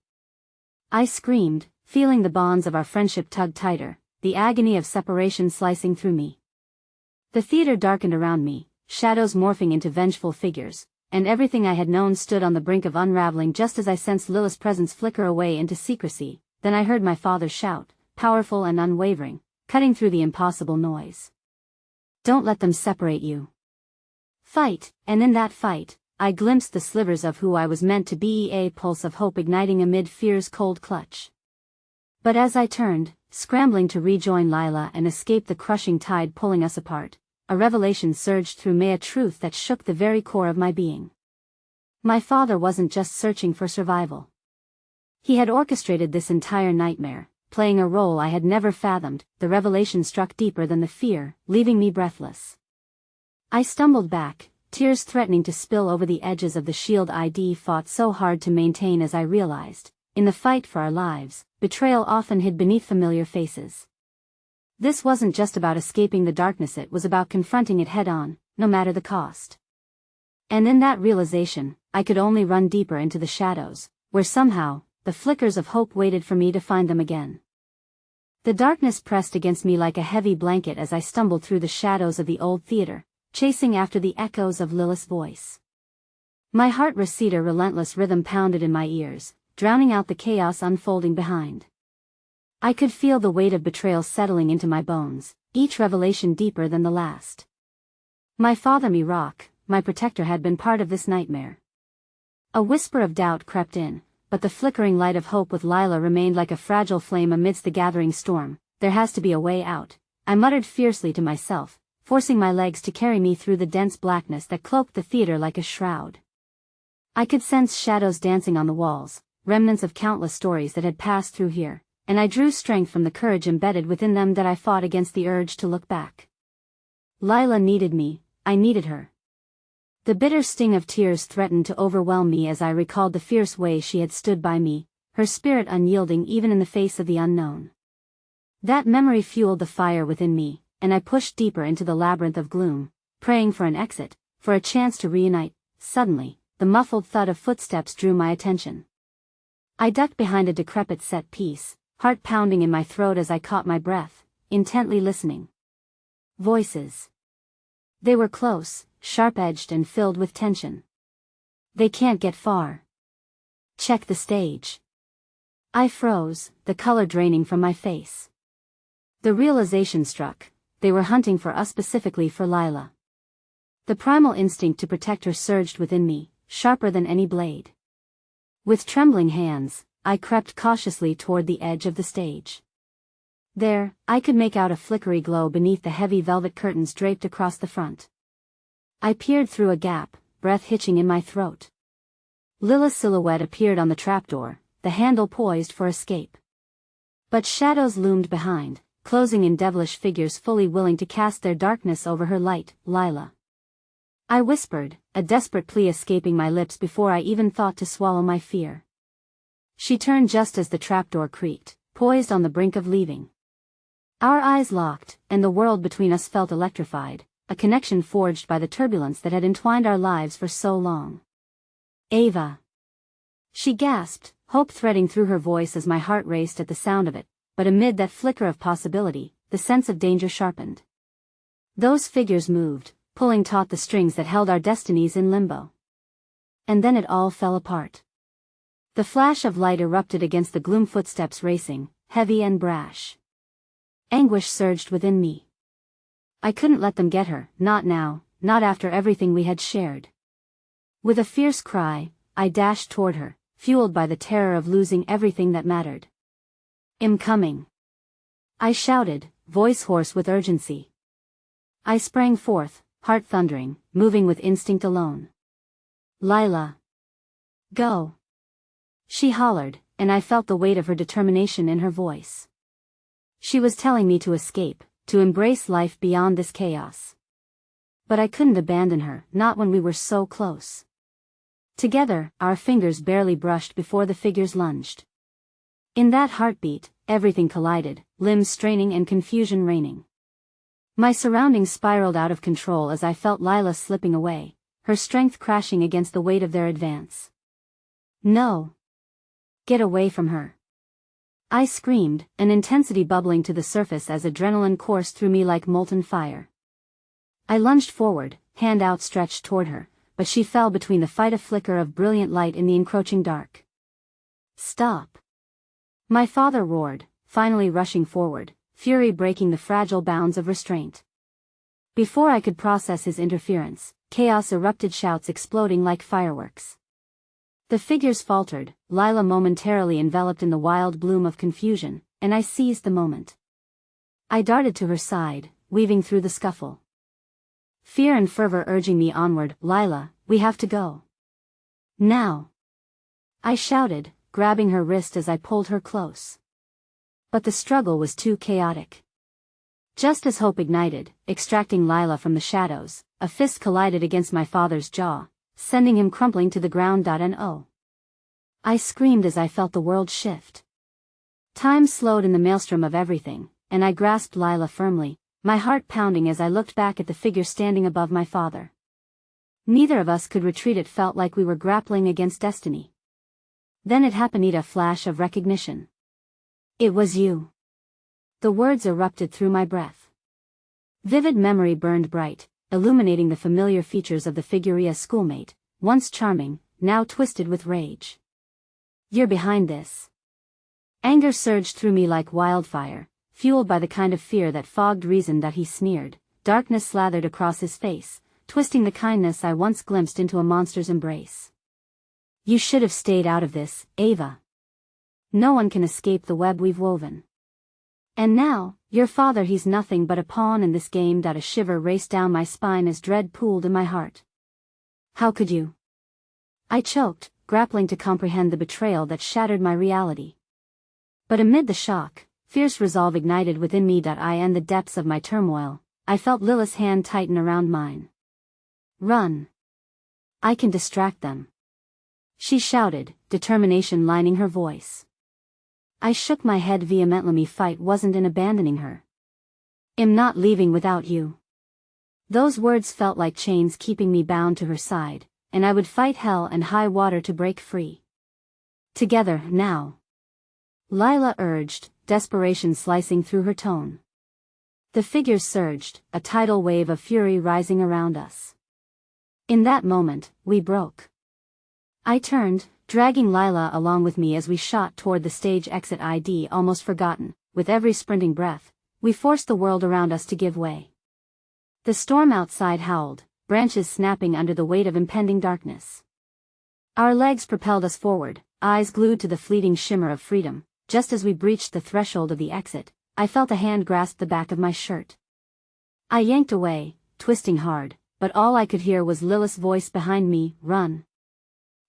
I screamed, feeling the bonds of our friendship tug tighter, the agony of separation slicing through me. The theater darkened around me, shadows morphing into vengeful figures, and everything I had known stood on the brink of unraveling just as I sensed Lilith's presence flicker away into secrecy. Then I heard my father shout, powerful and unwavering, cutting through the impossible noise. "Don't let them separate you. Fight!" And in that fight, I glimpsed the slivers of who I was meant to be, a pulse of hope igniting amid fear's cold clutch. But as I turned, scrambling to rejoin Lila and escape the crushing tide pulling us apart, a revelation surged through me, a truth that shook the very core of my being. My father wasn't just searching for survival. He had orchestrated this entire nightmare, playing a role I had never fathomed. The revelation struck deeper than the fear, leaving me breathless. I stumbled back, tears threatening to spill over the edges of the shield I'd fought so hard to maintain as I realized, in the fight for our lives, betrayal often hid beneath familiar faces. This wasn't just about escaping the darkness, it was about confronting it head-on, no matter the cost. And in that realization, I could only run deeper into the shadows, where somehow, the flickers of hope waited for me to find them again. The darkness pressed against me like a heavy blanket as I stumbled through the shadows of the old theater, chasing after the echoes of Lilith's voice. My heart receded, a relentless rhythm pounded in my ears, drowning out the chaos unfolding behind. I could feel the weight of betrayal settling into my bones, each revelation deeper than the last. My father, me rock, my protector, had been part of this nightmare. A whisper of doubt crept in, but the flickering light of hope with Lila remained like a fragile flame amidst the gathering storm. "There has to be a way out," I muttered fiercely to myself, forcing my legs to carry me through the dense blackness that cloaked the theater like a shroud. I could sense shadows dancing on the walls, remnants of countless stories that had passed through here, and I drew strength from the courage embedded within them that I fought against the urge to look back. Lila needed me, I needed her. The bitter sting of tears threatened to overwhelm me as I recalled the fierce way she had stood by me, her spirit unyielding even in the face of the unknown. That memory fueled the fire within me, and I pushed deeper into the labyrinth of gloom, praying for an exit, for a chance to reunite. Suddenly, the muffled thud of footsteps drew my attention. I ducked behind a decrepit set piece, heart pounding in my throat as I caught my breath, intently listening. Voices. They were close, sharp-edged and filled with tension. "They can't get far. Check the stage." I froze, the color draining from my face. The realization struck, they were hunting for us, specifically for Lila. The primal instinct to protect her surged within me, sharper than any blade. With trembling hands, I crept cautiously toward the edge of the stage. There, I could make out a flickery glow beneath the heavy velvet curtains draped across the front. I peered through a gap, breath hitching in my throat. Lila's silhouette appeared on the trapdoor, the handle poised for escape. But shadows loomed behind, closing in devilish figures fully willing to cast their darkness over her light. Lila. I whispered, a desperate plea escaping my lips before I even thought to swallow my fear. She turned just as the trapdoor creaked, poised on the brink of leaving. Our eyes locked, and the world between us felt electrified, a connection forged by the turbulence that had entwined our lives for so long. Ava. She gasped, hope threading through her voice as my heart raced at the sound of it, but amid that flicker of possibility, the sense of danger sharpened. Those figures moved, pulling taut the strings that held our destinies in limbo. And then it all fell apart. The flash of light erupted against the gloom, footsteps racing, heavy and brash. Anguish surged within me. I couldn't let them get her, not now, not after everything we had shared. With a fierce cry, I dashed toward her, fueled by the terror of losing everything that mattered. "I'm coming," I shouted, voice hoarse with urgency. I sprang forth, heart thundering, moving with instinct alone. "Lila. Go," she hollered, and I felt the weight of her determination in her voice. She was telling me to escape, to embrace life beyond this chaos. But I couldn't abandon her, not when we were so close. Together, our fingers barely brushed before the figures lunged. In that heartbeat, everything collided, limbs straining and confusion reigning. My surroundings spiraled out of control as I felt Lila slipping away, her strength crashing against the weight of their advance. "No! Get away from her!" I screamed, an intensity bubbling to the surface as adrenaline coursed through me like molten fire. I lunged forward, hand outstretched toward her, but she fell between the fight, a flicker of brilliant light in the encroaching dark. "Stop!" my father roared, finally rushing forward, fury breaking the fragile bounds of restraint. Before I could process his interference, chaos erupted, shouts exploding like fireworks. The figures faltered, Lila momentarily enveloped in the wild bloom of confusion, and I seized the moment. I darted to her side, weaving through the scuffle. Fear and fervor urging me onward. "Lila, we have to go. Now!" I shouted, grabbing her wrist as I pulled her close. But the struggle was too chaotic. Just as hope ignited, extracting Lila from the shadows, a fist collided against my father's jaw, sending him crumpling to the ground. "No!" I screamed as I felt the world shift. Time slowed in the maelstrom of everything, and I grasped Lila firmly, my heart pounding as I looked back at the figure standing above my father. Neither of us could retreat, it felt like we were grappling against destiny. Then it happened, a flash of recognition. "It was you." The words erupted through my breath. Vivid memory burned bright, illuminating the familiar features of the figure's schoolmate, once charming, now twisted with rage. "You're behind this." Anger surged through me like wildfire, fueled by the kind of fear that fogged reason. He sneered, darkness slathered across his face, twisting the kindness I once glimpsed into a monster's embrace. "You should have stayed out of this, Ava. No one can escape the web we've woven. And now, your father, he's nothing but a pawn in this game." A shiver raced down my spine as dread pooled in my heart. "How could you?" I choked, grappling to comprehend the betrayal that shattered my reality. But amid the shock, fierce resolve ignited within me. In the depths of my turmoil, I felt Lila's hand tighten around mine. "Run. I can distract them," she shouted, determination lining her voice. I shook my head vehemently. "Me fight wasn't in abandoning her. I'm not leaving without you." Those words felt like chains keeping me bound to her side, and I would fight hell and high water to break free. "Together, now," Lila urged, desperation slicing through her tone. The figures surged, a tidal wave of fury rising around us. In that moment, we broke. I turned, dragging Lila along with me as we shot toward the stage exit. Almost forgotten, with every sprinting breath, we forced the world around us to give way. The storm outside howled, branches snapping under the weight of impending darkness. Our legs propelled us forward, eyes glued to the fleeting shimmer of freedom. Just as we breached the threshold of the exit, I felt a hand grasp the back of my shirt. I yanked away, twisting hard, but all I could hear was Lila's voice behind me. "Run.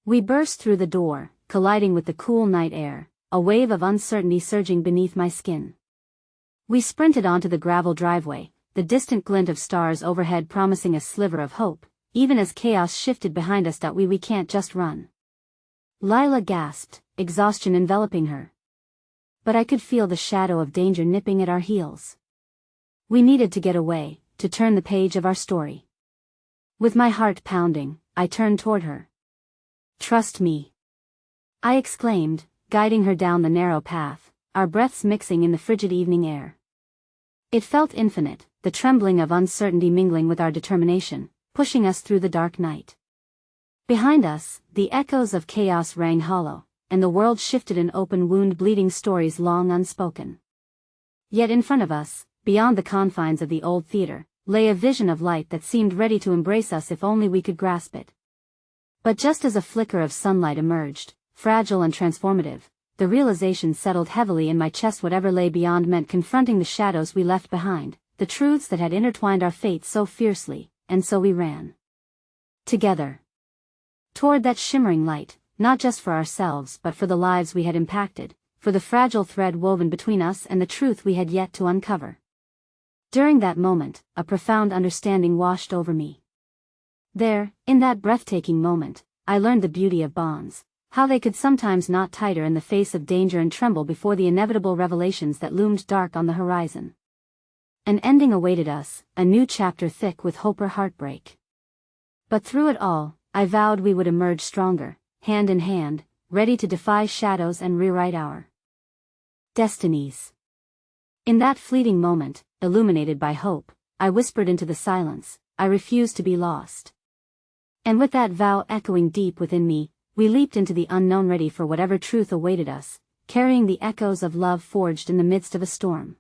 We burst through the door, colliding with the cool night air, a wave of uncertainty surging beneath my skin. We sprinted onto the gravel driveway, the distant glint of stars overhead promising a sliver of hope, even as chaos shifted behind us. We can't just run. Lila gasped, exhaustion enveloping her. But I could feel the shadow of danger nipping at our heels. We needed to get away, to turn the page of our story. With my heart pounding, I turned toward her. "Trust me," I exclaimed, guiding her down the narrow path, our breaths mixing in the frigid evening air. It felt infinite, the trembling of uncertainty mingling with our determination, pushing us through the dark night. Behind us, the echoes of chaos rang hollow, and the world shifted an open wound bleeding stories long unspoken. Yet in front of us, beyond the confines of the old theater, lay a vision of light that seemed ready to embrace us if only we could grasp it. But just as a flicker of sunlight emerged, fragile and transformative, the realization settled heavily in my chest. Whatever lay beyond meant confronting the shadows we left behind, the truths that had intertwined our fates so fiercely, and so we ran. Together. Toward that shimmering light, not just for ourselves but for the lives we had impacted, for the fragile thread woven between us and the truth we had yet to uncover. During that moment, a profound understanding washed over me. There, in that breathtaking moment, I learned the beauty of bonds, how they could sometimes knot tighter in the face of danger and tremble before the inevitable revelations that loomed dark on the horizon. An ending awaited us, a new chapter thick with hope or heartbreak. But through it all, I vowed we would emerge stronger, hand in hand, ready to defy shadows and rewrite our destinies. In that fleeting moment, illuminated by hope, I whispered into the silence, "I refuse to be lost." And with that vow echoing deep within me, we leaped into the unknown, ready for whatever truth awaited us, carrying the echoes of love forged in the midst of a storm.